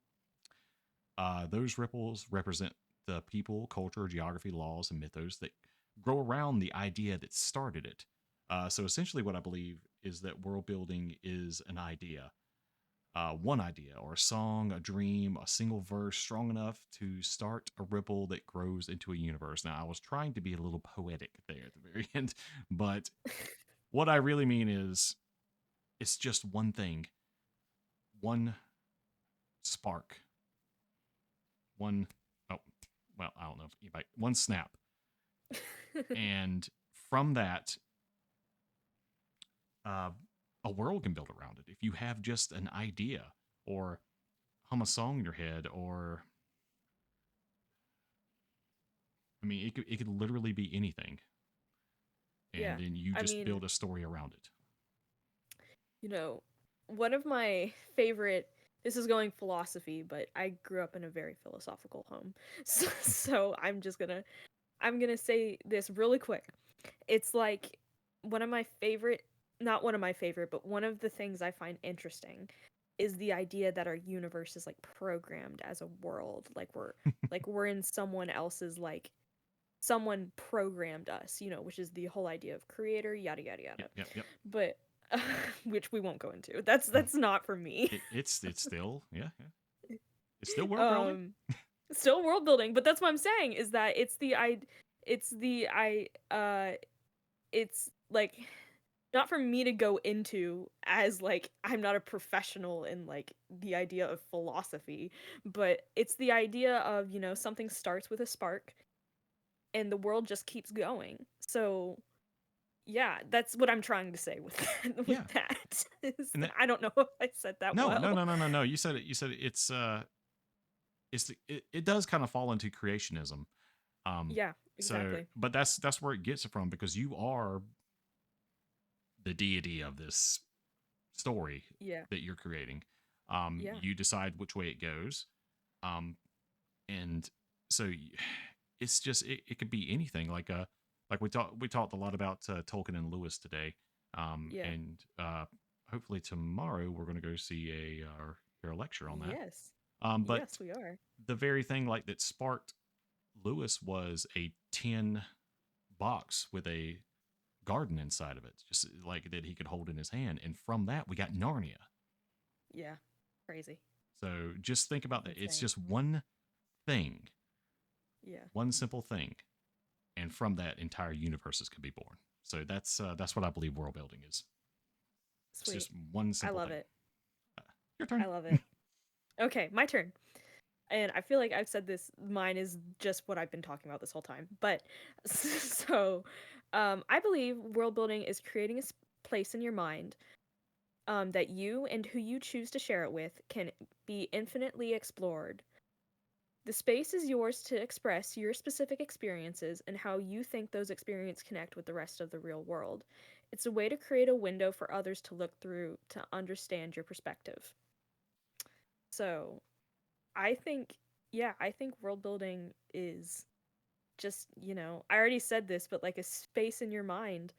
Those ripples represent the people, culture, geography, laws, and mythos that grow around the idea that started it. So essentially, what I believe is that world building is an idea, one idea, or a song, a dream, a single verse strong enough to start a ripple that grows into a universe. Now, I was trying to be a little poetic there at the very end, but what I really mean is it's just one thing, one spark, one, oh, well, I don't know if anybody, one snap. And from that, uh, a world can build around it. If you have just an idea or hum a song in your head, or I mean, it could literally be anything, and Yeah. then you I just mean, build a story around it. you know, one of my favorite, this is going philosophy, but I grew up in a very philosophical home. So I'm going to say this really quick. It's like one of my favorite, not one of my favorite, but one of the things I find interesting is the idea that our universe is like programmed as a world. Like we're in someone else's, like someone programmed us, which is the whole idea of creator, yada yada Yep, yada. yep, yep. But which we won't go into. That's not for me. It's still, yeah, yeah. It's still world building. um Still world building, but that's what I'm saying is that it's the I it's like not for me to go into, as like I'm not a professional in like the idea of philosophy, but it's the idea of, something starts with a spark and the world just keeps going. So yeah, that's what I'm trying to say with that, Yeah, is and that that I don't know if I said that no, no, well. no, no, no, no. You said it. You said it. It does kind of fall into creationism. Um, Yeah, so, exactly. but that's where it gets it from, because you are the deity of this story Yeah. that you're creating. Yeah. You decide which way it goes. Um, and so it's just it could be anything. Like we talked a lot about Tolkien and Lewis today. Yeah. And hopefully tomorrow we're going to go see or hear a lecture on that. Yes. But Yes, we are. the very thing like that sparked Lewis was a tin box with a garden inside of it, just like that he could hold in his hand. And from that, we got Narnia. Yeah. Crazy. So just think about that. It's Insane. just one thing, Yeah. one simple thing, and from that, entire universes can be born. So that's what I believe world building is. It's Sweet. just one I simple love thing. it. Uh, your turn. I love it. Okay, my turn. And I feel like I've said this, mine is just what I've been talking about this whole time. But so I believe world building is creating a place in your mind that you and who you choose to share it with can be infinitely explored. The space is yours to express your specific experiences and how you think those experiences connect with the rest of the real world. It's a way to create a window for others to look through to understand your perspective. So, I think, yeah, I think world building is just, I already said this, but like a space in your mind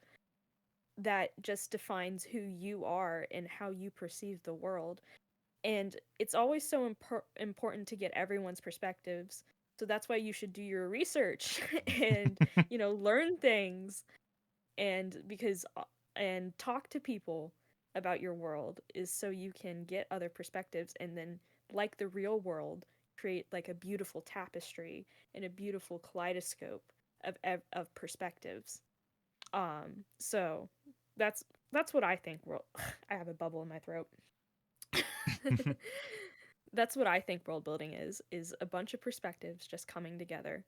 that just defines who you are and how you perceive the world. And it's always so important to get everyone's perspectives. So that's why you should do your research and, learn things and and talk to people about your world is so you can get other perspectives and then like the real world create like a beautiful tapestry and a beautiful kaleidoscope of perspectives. So that's what I think world I have a bubble in my throat. That's what I think world building is a bunch of perspectives just coming together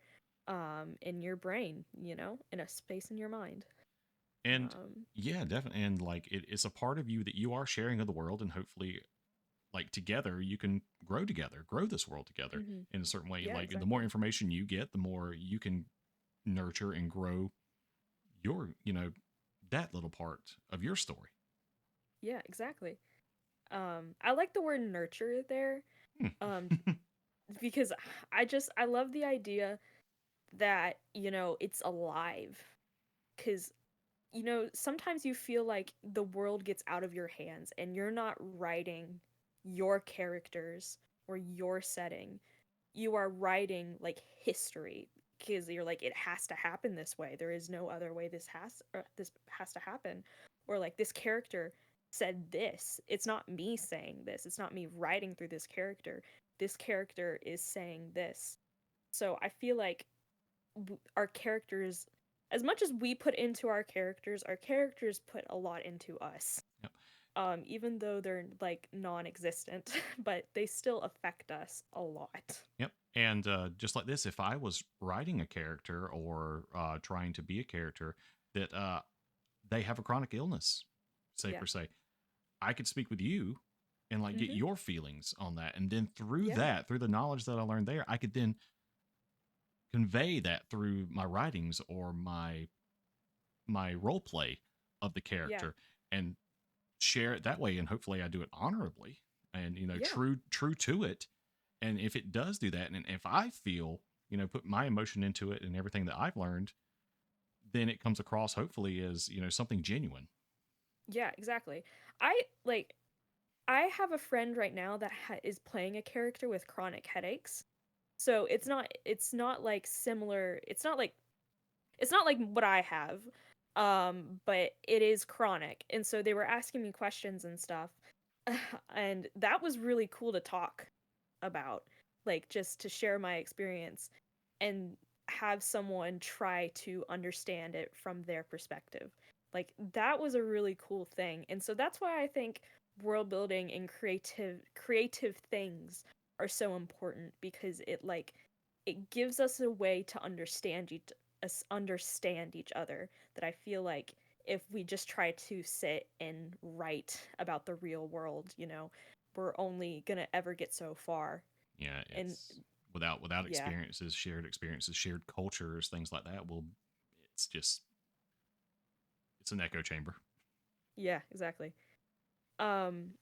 in your brain, in a space in your mind. And Um yeah, definitely. And like it's a part of you that you are sharing of the world, and hopefully, like together, you can grow this world together mhm. in a certain way. Yeah, Like the more exactly. information you get, the more you can nurture and grow your, that little part of your story. Yeah, exactly. I like the word nurture there um Hmm. because I love the idea that, it's alive cuz sometimes you feel like the world gets out of your hands and you're not writing your characters or your setting. You are writing like history because you're like it has to happen this way. There is no other way this has to happen. Or like this character said this. It's not me saying this. It's not me writing through this character. This character is saying this. So I feel like our characters, as much as we put into our characters put a lot into us. Yep. Even though they're like non-existent, but they still affect us a lot. Yep. And just like this, if I was writing a character or trying to be a character that they have a chronic illness, say Yeah. per se, I could speak with you and like get Mhm. your feelings on that. And then through Yeah. that, through the knowledge that I learned there, I could then convey that through my writings or my role play of the Yeah. character and share it that way. And hopefully I do it honorably and, Yeah. true to it. And if it does do that, and if I feel, put my emotion into it and everything that I've learned, then it comes across hopefully as, something genuine. Yeah, exactly. I like I have a friend right now that is playing a character with chronic headaches. So it's not like similar. It's not like what I have. But it is chronic. And so they were asking me questions and stuff. And that was really cool to talk about, like just to share my experience and have someone try to understand it from their perspective. Like that was a really cool thing. And so that's why I think world building and creative things are so important because it gives us a way to understand each other that I feel like if we just try to sit and write about the real world, we're only going to ever get so far. Yeah, And it's without yeah. experiences, shared cultures, things like that. Well, it's just it's an echo chamber. Yeah, exactly. Um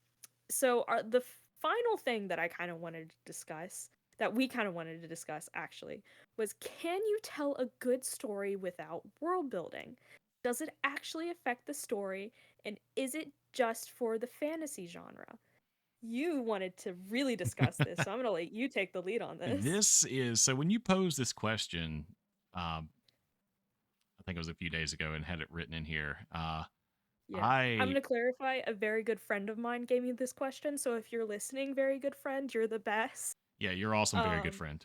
the final thing that I kind of wanted to discuss, that we kind of wanted to discuss actually, was can you tell a good story without world building? Does it actually affect the story and is it just for the fantasy genre? You wanted to really discuss this, so I'm going to let you take the lead on this. This is so when you pose this question, um, I think it was a few days ago and had it written in here. Yeah. I'm going I to clarify, a very good friend of mine gave me this question, so if you're listening, very good friend, you're the best. Yeah, you're awesome, very good Um friend.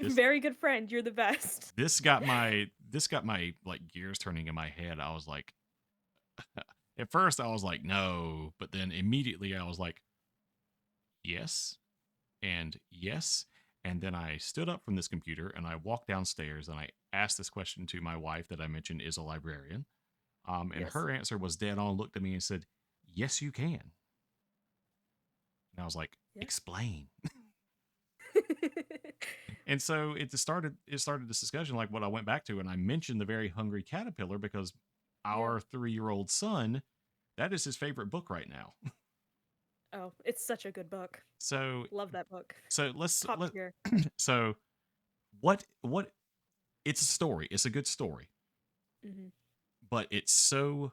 this very good friend, you're the best. this got my like gears turning in my head. I was like, at first I was like, no, but then immediately I was like, yes, and yes. And then I stood up from this computer and I walked downstairs and I asked this question to my wife that I mentioned is a librarian. And Yes. her answer was dead on, looked at me and said, "Yes, you can." And I was like, Yeah. "Explain." And so it started this discussion like what I went back to, and I mentioned The Very Hungry Caterpillar because Yeah. our 3-year-old son, that is his favorite book right now. Oh, it's such a good book. So Love that book. so let's Top let tier. so what it's a story. It's a good story, Hmm. but it's so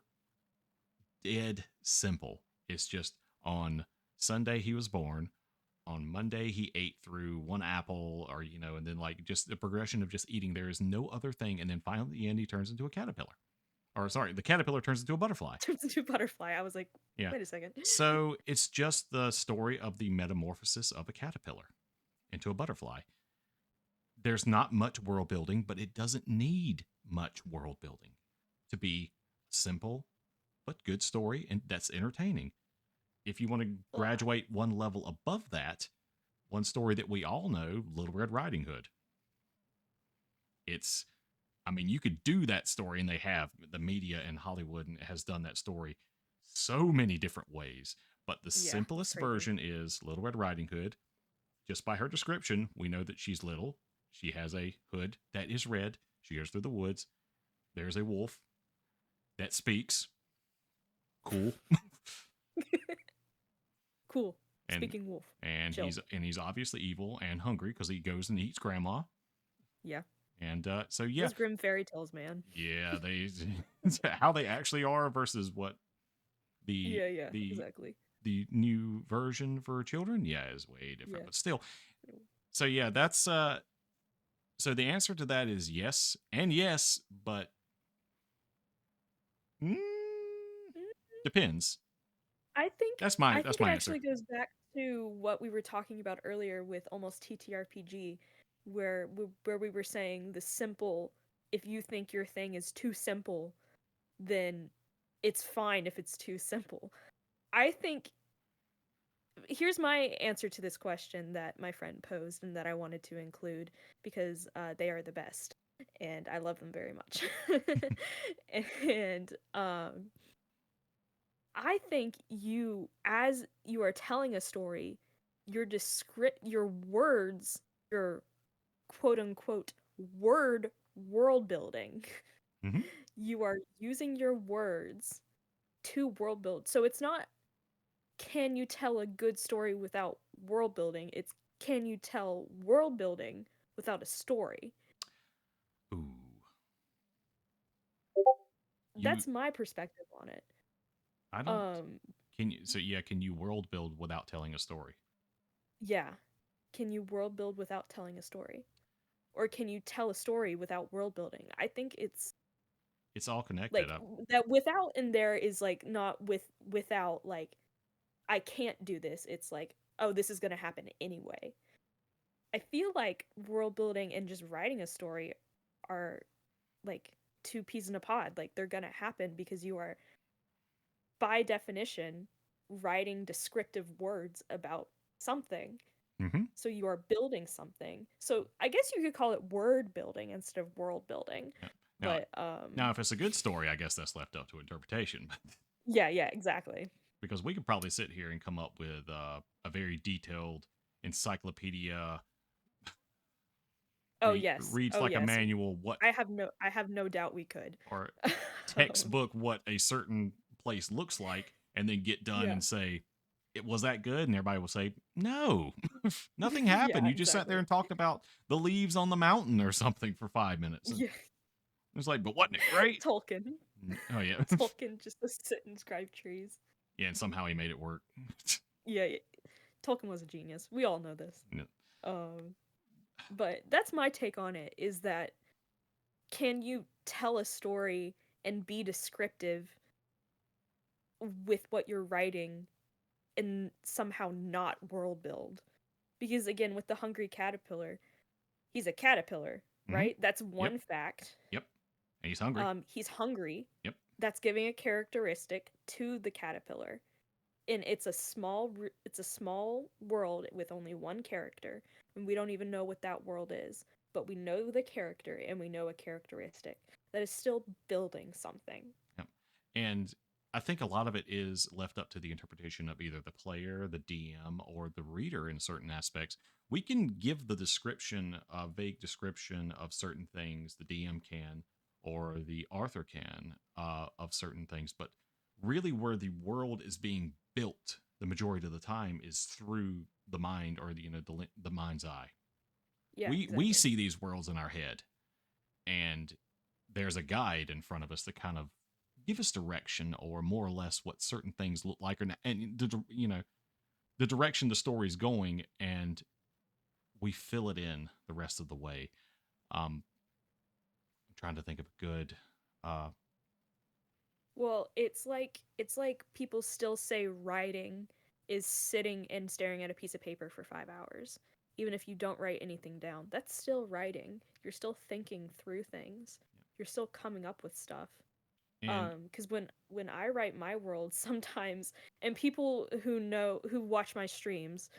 dead simple. It's just on Sunday he was born. On Monday he ate through one apple, or and then like just the progression of just eating. There is no other thing, and then finally at the end he turns into a caterpillar. Or sorry, the caterpillar turns into a butterfly. Turns into a butterfly. I was like, Yeah. wait a second. So it's just the story of the metamorphosis of a caterpillar into a butterfly. There's not much world building, but it doesn't need much world building to be simple but good story and that's entertaining. If you want to Well, graduate one level above that, one story that we all know, Little Red Riding Hood. It's I mean, you could do that story, and they have. The media in Hollywood has done that story so many different ways. But the yeah, it's simplest crazy. version is Little Red Riding Hood. Just by her description, we know that she's little. She has a hood that is red. She goes through the woods. There's a wolf that speaks. Cool. Cool. and Speaking wolf. and Chill. he's obviously evil and hungry because he goes and eats grandma. Yeah. And so yeah, Those grim fairy tales, man. yeah, they how they actually are versus what the Yeah, yeah, the exactly. the new version for children, yeah, is way different. Yeah. But still, so yeah, that's so the answer to that is yes and yes, but mm, Mm, depends. I think That's my I that's think it my answer. actually goes back to what we were talking about earlier with almost TTRPG, where we were saying the simple. If you think your thing is too simple, then it's fine if it's too simple. I think here's my answer to this question that my friend posed and that I wanted to include because they are the best and I love them very much. And I think as you are telling a story, your words, your quote unquote world building, Hmm. you are using your words to world build. So it's not can you tell a good story without world building? It's can you tell world building without a story? Ooh, you That's my perspective on it. I don't Um, can you so yeah can you world build without telling a story? yeah. Can you world build without telling a story? Or can you tell a story without world building? I think it's It's all connected like up. that without in there is like not without like I can't do this. It's like, oh, this is going to happen anyway. I feel like world building and just writing a story are like two peas in a pod. Like they're gonna happen because you are, by definition, writing descriptive words about something. Hmm. So you are building something. So I guess you could call it word building instead of world building. Yeah. Now, But if it's a good story, I guess that's left up to interpretation. yeah, yeah, exactly. Because we could probably sit here and come up with a very detailed encyclopedia Oh yes. reads Oh like a yes. manual what I have no doubt we could. or Um, textbook what a certain place looks like, and then get done yeah. and say it was that good, and everybody will say no. Nothing happened. Yeah, You just sat there exactly. and talked about the leaves on the mountain or something for 5 minutes, and Yeah. it's like, but wasn't it great? Tolkien. Oh yeah. Tolkien just to sit and describe trees. Yeah, and somehow he made it work. Yeah, yeah, Tolkien was a genius. We all know this. Yeah. Um, but that's my take on it is that can you tell a story and be descriptive with what you're writing and somehow not world build? Because again, with the hungry caterpillar, he's a caterpillar, Hmm. right? That's Yep. one fact. Yep. And he's hungry. He's hungry. Yep. That's giving a characteristic to the caterpillar. And it's a small world with only one character, and we don't even know what that world is, but we know the character and we know a characteristic that is still building something. Yep. And I think a lot of it is left up to the interpretation of either the player, the DM, or the reader in certain aspects. We can give the description, a vague description of certain things, the DM can, or the author can, of certain things, but really where the world is being built the majority of the time is through the mind, or the mind's eye. Yeah, We exactly. see these worlds in our head, and there's a guide in front of us that kind of give us direction, or more or less what certain things look like, or not, and the direction the story's going, and we fill it in the rest of the way. I'm trying to think of a good. uh Well, it's like people still say writing is sitting and staring at a piece of paper for 5 hours. Even if you don't write anything down, that's still writing. You're still thinking through things. You're still coming up with stuff. and Cuz when I write my world sometimes, and people who watch my streams,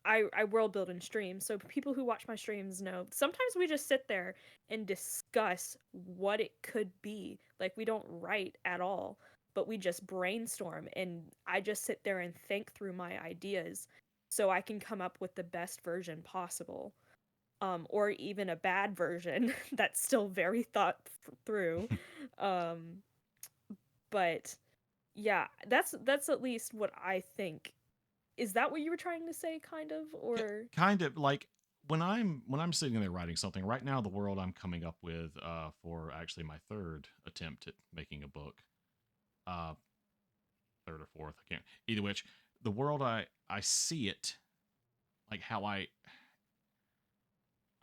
I world build in streams, so people who watch my streams know sometimes we just sit there and discuss what it could be. Like, we don't write at all, but we just brainstorm, and I just sit there and think through my ideas so I can come up with the best version possible. Or even a bad version that's still very through. Um, but yeah, that's at least what I think. Is that what you were trying to say, kind of? Or kind of like when I'm sitting there writing something right now, the world I'm coming up with, for actually my third attempt at making a book, uh third or fourth, I can't, either which, the world, I see it like how I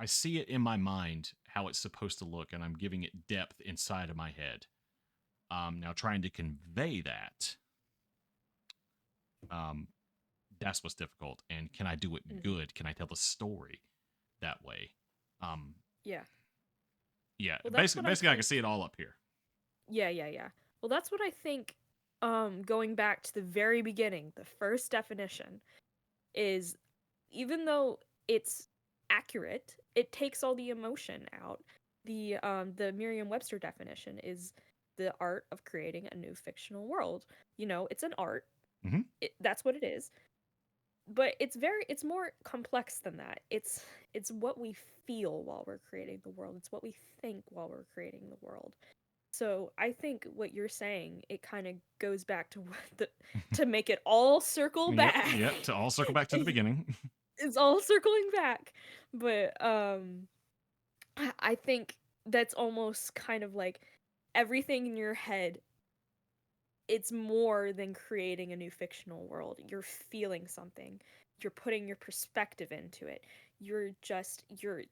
see it in my mind how it's supposed to look, and I'm giving it depth inside of my head. Now trying to convey that, um, that's what's difficult. And can I do it Mhm. good? Can I tell the story that way? Um, Yeah. yeah, Well, that's basically, what I I can think. see it all up here. Yeah, yeah, yeah. Well, that's what I think. Going back to the very beginning, the first definition is, even though it's accurate, it takes all the emotion out. The Merriam-Webster definition is the art of creating a new fictional world. It's an art. Hmm. That's what it is. But it's more complex than that. It's what we feel while we're creating the world. It's what we think while we're creating the world. So I think what you're saying, it kind of goes back to to make it all circle Yep, back. yep. To all circle back to the beginning. It's all circling back. But I think that's almost kind of like everything in your head. It's more than creating a new fictional world. You're feeling something. You're putting your perspective into it. You're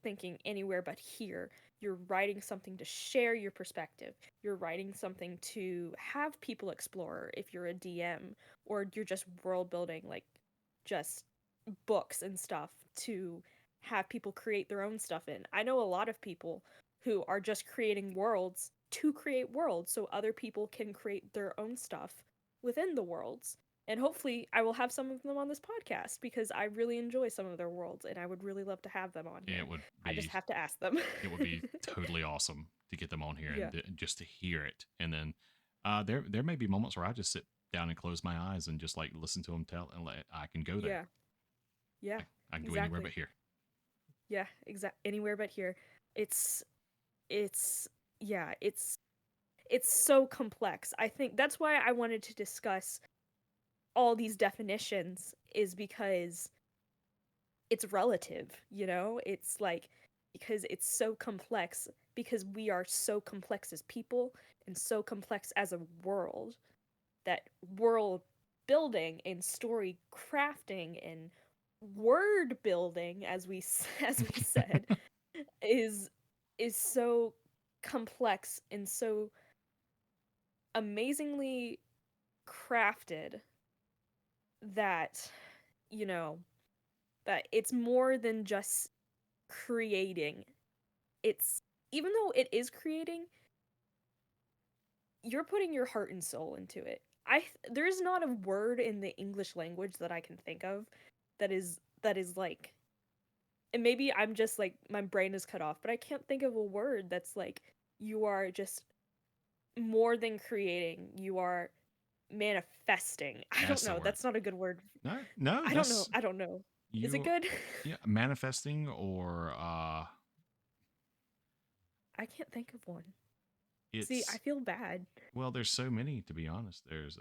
thinking anywhere but here. You're writing something to share your perspective. You're writing something to have people explore if you're a DM, or you're just world building, like just books and stuff to have people create their own stuff in. I know a lot of people who are just creating worlds to create worlds so other people can create their own stuff within the worlds. And hopefully, I will have some of them on this podcast because I really enjoy some of their worlds and I would really love to have them on it here. would I just be have to ask them. it would be totally awesome to get them on here, Yeah. and just to hear it. And then, there may be moments where I just sit down and close my eyes and just like listen to them tell, and I can go there. Yeah. Yeah. I can go anywhere but Exactly. here. Yeah, anywhere but here. It's it's yeah, it's so complex. I think that's why I wanted to discuss all these definitions, is because it's relative, you know? It's like, because it's so complex, because we are so complex as people and so complex as a world, that world building and story crafting and word building, as as we said, is is so complex and so amazingly crafted that, you know, that it's more than just creating. It's, even though it is creating, you're putting your heart and soul into it. There's not a word in the English language that I can think of that is like and maybe I'm just like my brain is cut off, but I can't think of a word that's like you are just more than creating, you are manifesting. I don't That's the know. word. That's not a good word. No, no, I don't know. that's I don't know. Is it you. good? Yeah, manifesting or I can't think of one. See, I it's feel bad. well, there's so many to be honest. There's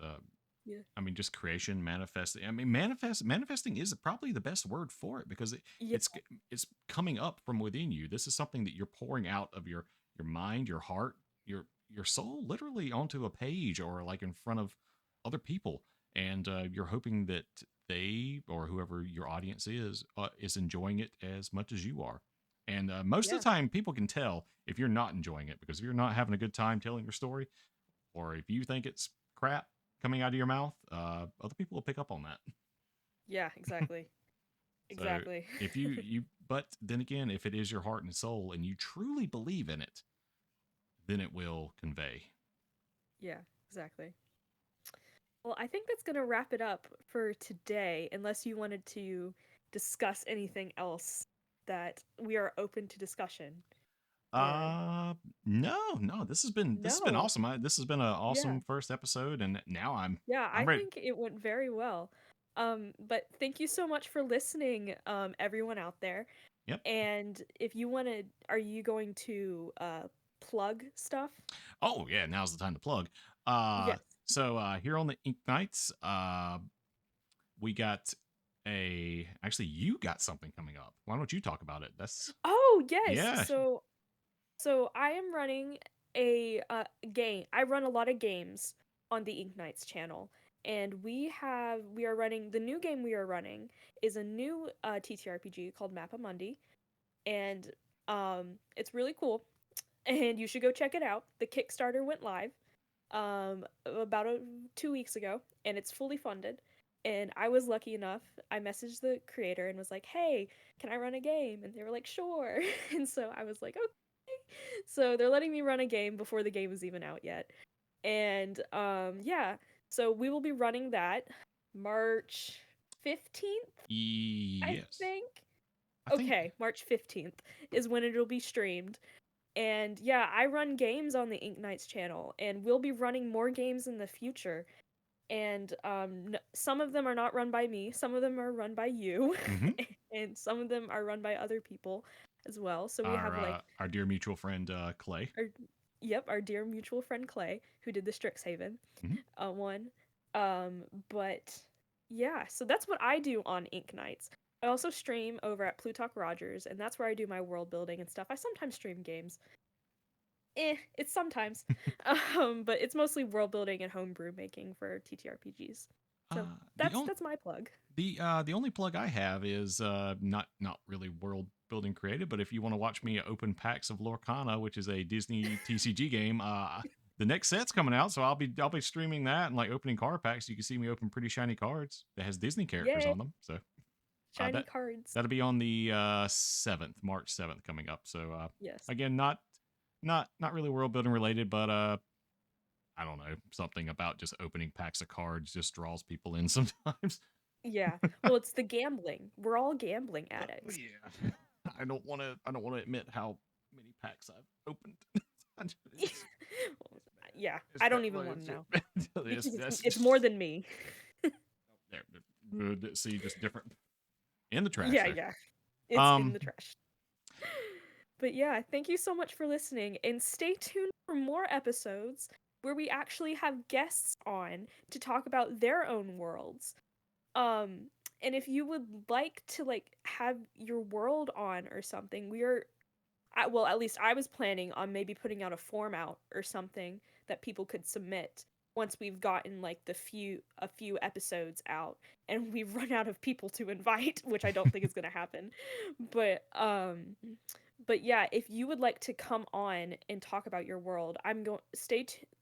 Yeah. I mean, just creation, manifesting. I mean, manifesting is probably the best word for it because Yeah. it's it's coming up from within you. This is something that you're pouring out of your mind, your heart, your soul, literally onto a page or like in front of other people, and you're hoping that they or whoever your audience is enjoying it as much as you are. And most of Yeah. the time, people can tell if you're not enjoying it because if you're not having a good time telling your story, or if you think it's crap coming out of your mouth, other people will pick up on that. Yeah, exactly. So Exactly. if but then again, if it is your heart and soul and you truly believe in it, then it will convey. Yeah, exactly. Well, I think that's going to wrap it up for today, unless you wanted to discuss anything else that we are open to discussion. Or, Uh, no, no, this has been no. awesome. This has been an Yeah. awesome first episode, and now Yeah, I'm I ready. think it went very well. But thank you so much for listening, everyone out there. Yep. And if you want to, are you going to plug stuff? Oh yeah, now's the time to plug. Uh, Yes. so here on the Ink Nights, we got actually you got something coming up. Why don't you talk about it? That's Oh, yes. yeah. So I am running a game. I run a lot of games on the Ink Knights channel, and we are running the new game we are running is a new TTRPG called Mappa Mundi, and it's really cool, and you should go check it out. The Kickstarter went live about 2 weeks ago, and it's fully funded. And I was lucky enough. I messaged the creator and was like, "Hey, can I run a game?" And they were like, "Sure." And so I was like, "Okay." So they're letting me run a game before the game is even out yet. And yeah, so we will be running that March 15th, I Yes. think. I think Okay, March 15th is when it'll be streamed. And yeah, I run games on the Ink Knights channel, and we'll be running more games in the future. And some of them are not run by me, some of them are run by you, mhm. and some of them are run by other people as well. So we have like Our dear mutual friend Clay. our yep, our dear mutual friend Clay, who did the Strixhaven Mhm. one. But yeah, so that's what I do on Ink Knights. I also stream over at PlutachRodgers, and that's where I do my world building and stuff. I sometimes stream games. It's sometimes. But it's mostly world building and homebrew making for TTRPGs. So The that's my plug. the only plug I have is not really world building creative, but if you want to watch me open packs of Lorcana, which is a Disney TCG game, the next set's coming out, so I'll be streaming that and like opening card packs. You can see me open pretty shiny cards that has Disney characters Yay, on them. So shiny that cards. that'll be on the 7th, March 7th coming up. So Yes. again, not really world building related, but I don't know, something about just opening packs of cards just draws people in sometimes. Yeah. Well, it's the gambling. We're all gambling addicts. Yeah. I don't want to admit how many packs I've opened. It's, Yeah, it's I bad. don't even want to know It's, because that's it's more than me. there. See, just different in the trash Yeah, there. yeah. It's in Um, the trash. But yeah, thank you so much for listening, and stay tuned for more episodes where we actually have guests on to talk about their own worlds. Um, and if you would like to like have your world on or something, well, at least I was planning on maybe putting out a form out or something that people could submit once we've gotten like a few episodes out and we've run out of people to invite, which I don't think is going to happen. But yeah, if you would like to come on and talk about your world, I'm going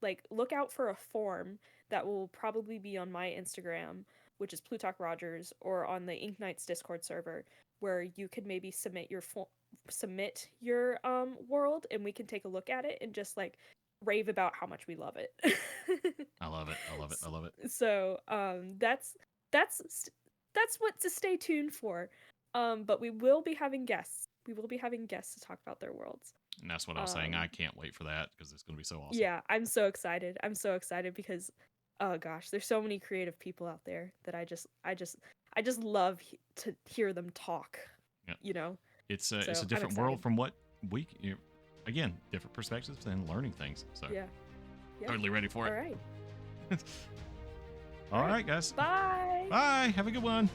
like look out for a form that will probably be on my Instagram, which is PlutachRodgers, or on the Ink Knights Discord server, where you could maybe submit your world, and we can take a look at it and just like rave about how much we love it. I love it. I love it. I love it. So that's that's what to stay tuned for. But we will be having guests. We will be having guests to talk about their worlds. And that's what I was saying. I can't wait for that because it's going to be so awesome. Yeah, I'm so excited. I'm so excited because, oh gosh, there's so many creative people out there that I just love to hear them talk. Yep. You know, it's a different world from what we, again, different perspectives and learning things. So yeah. Totally ready for it. All right. All right, guys. Bye. Bye. Have a good one.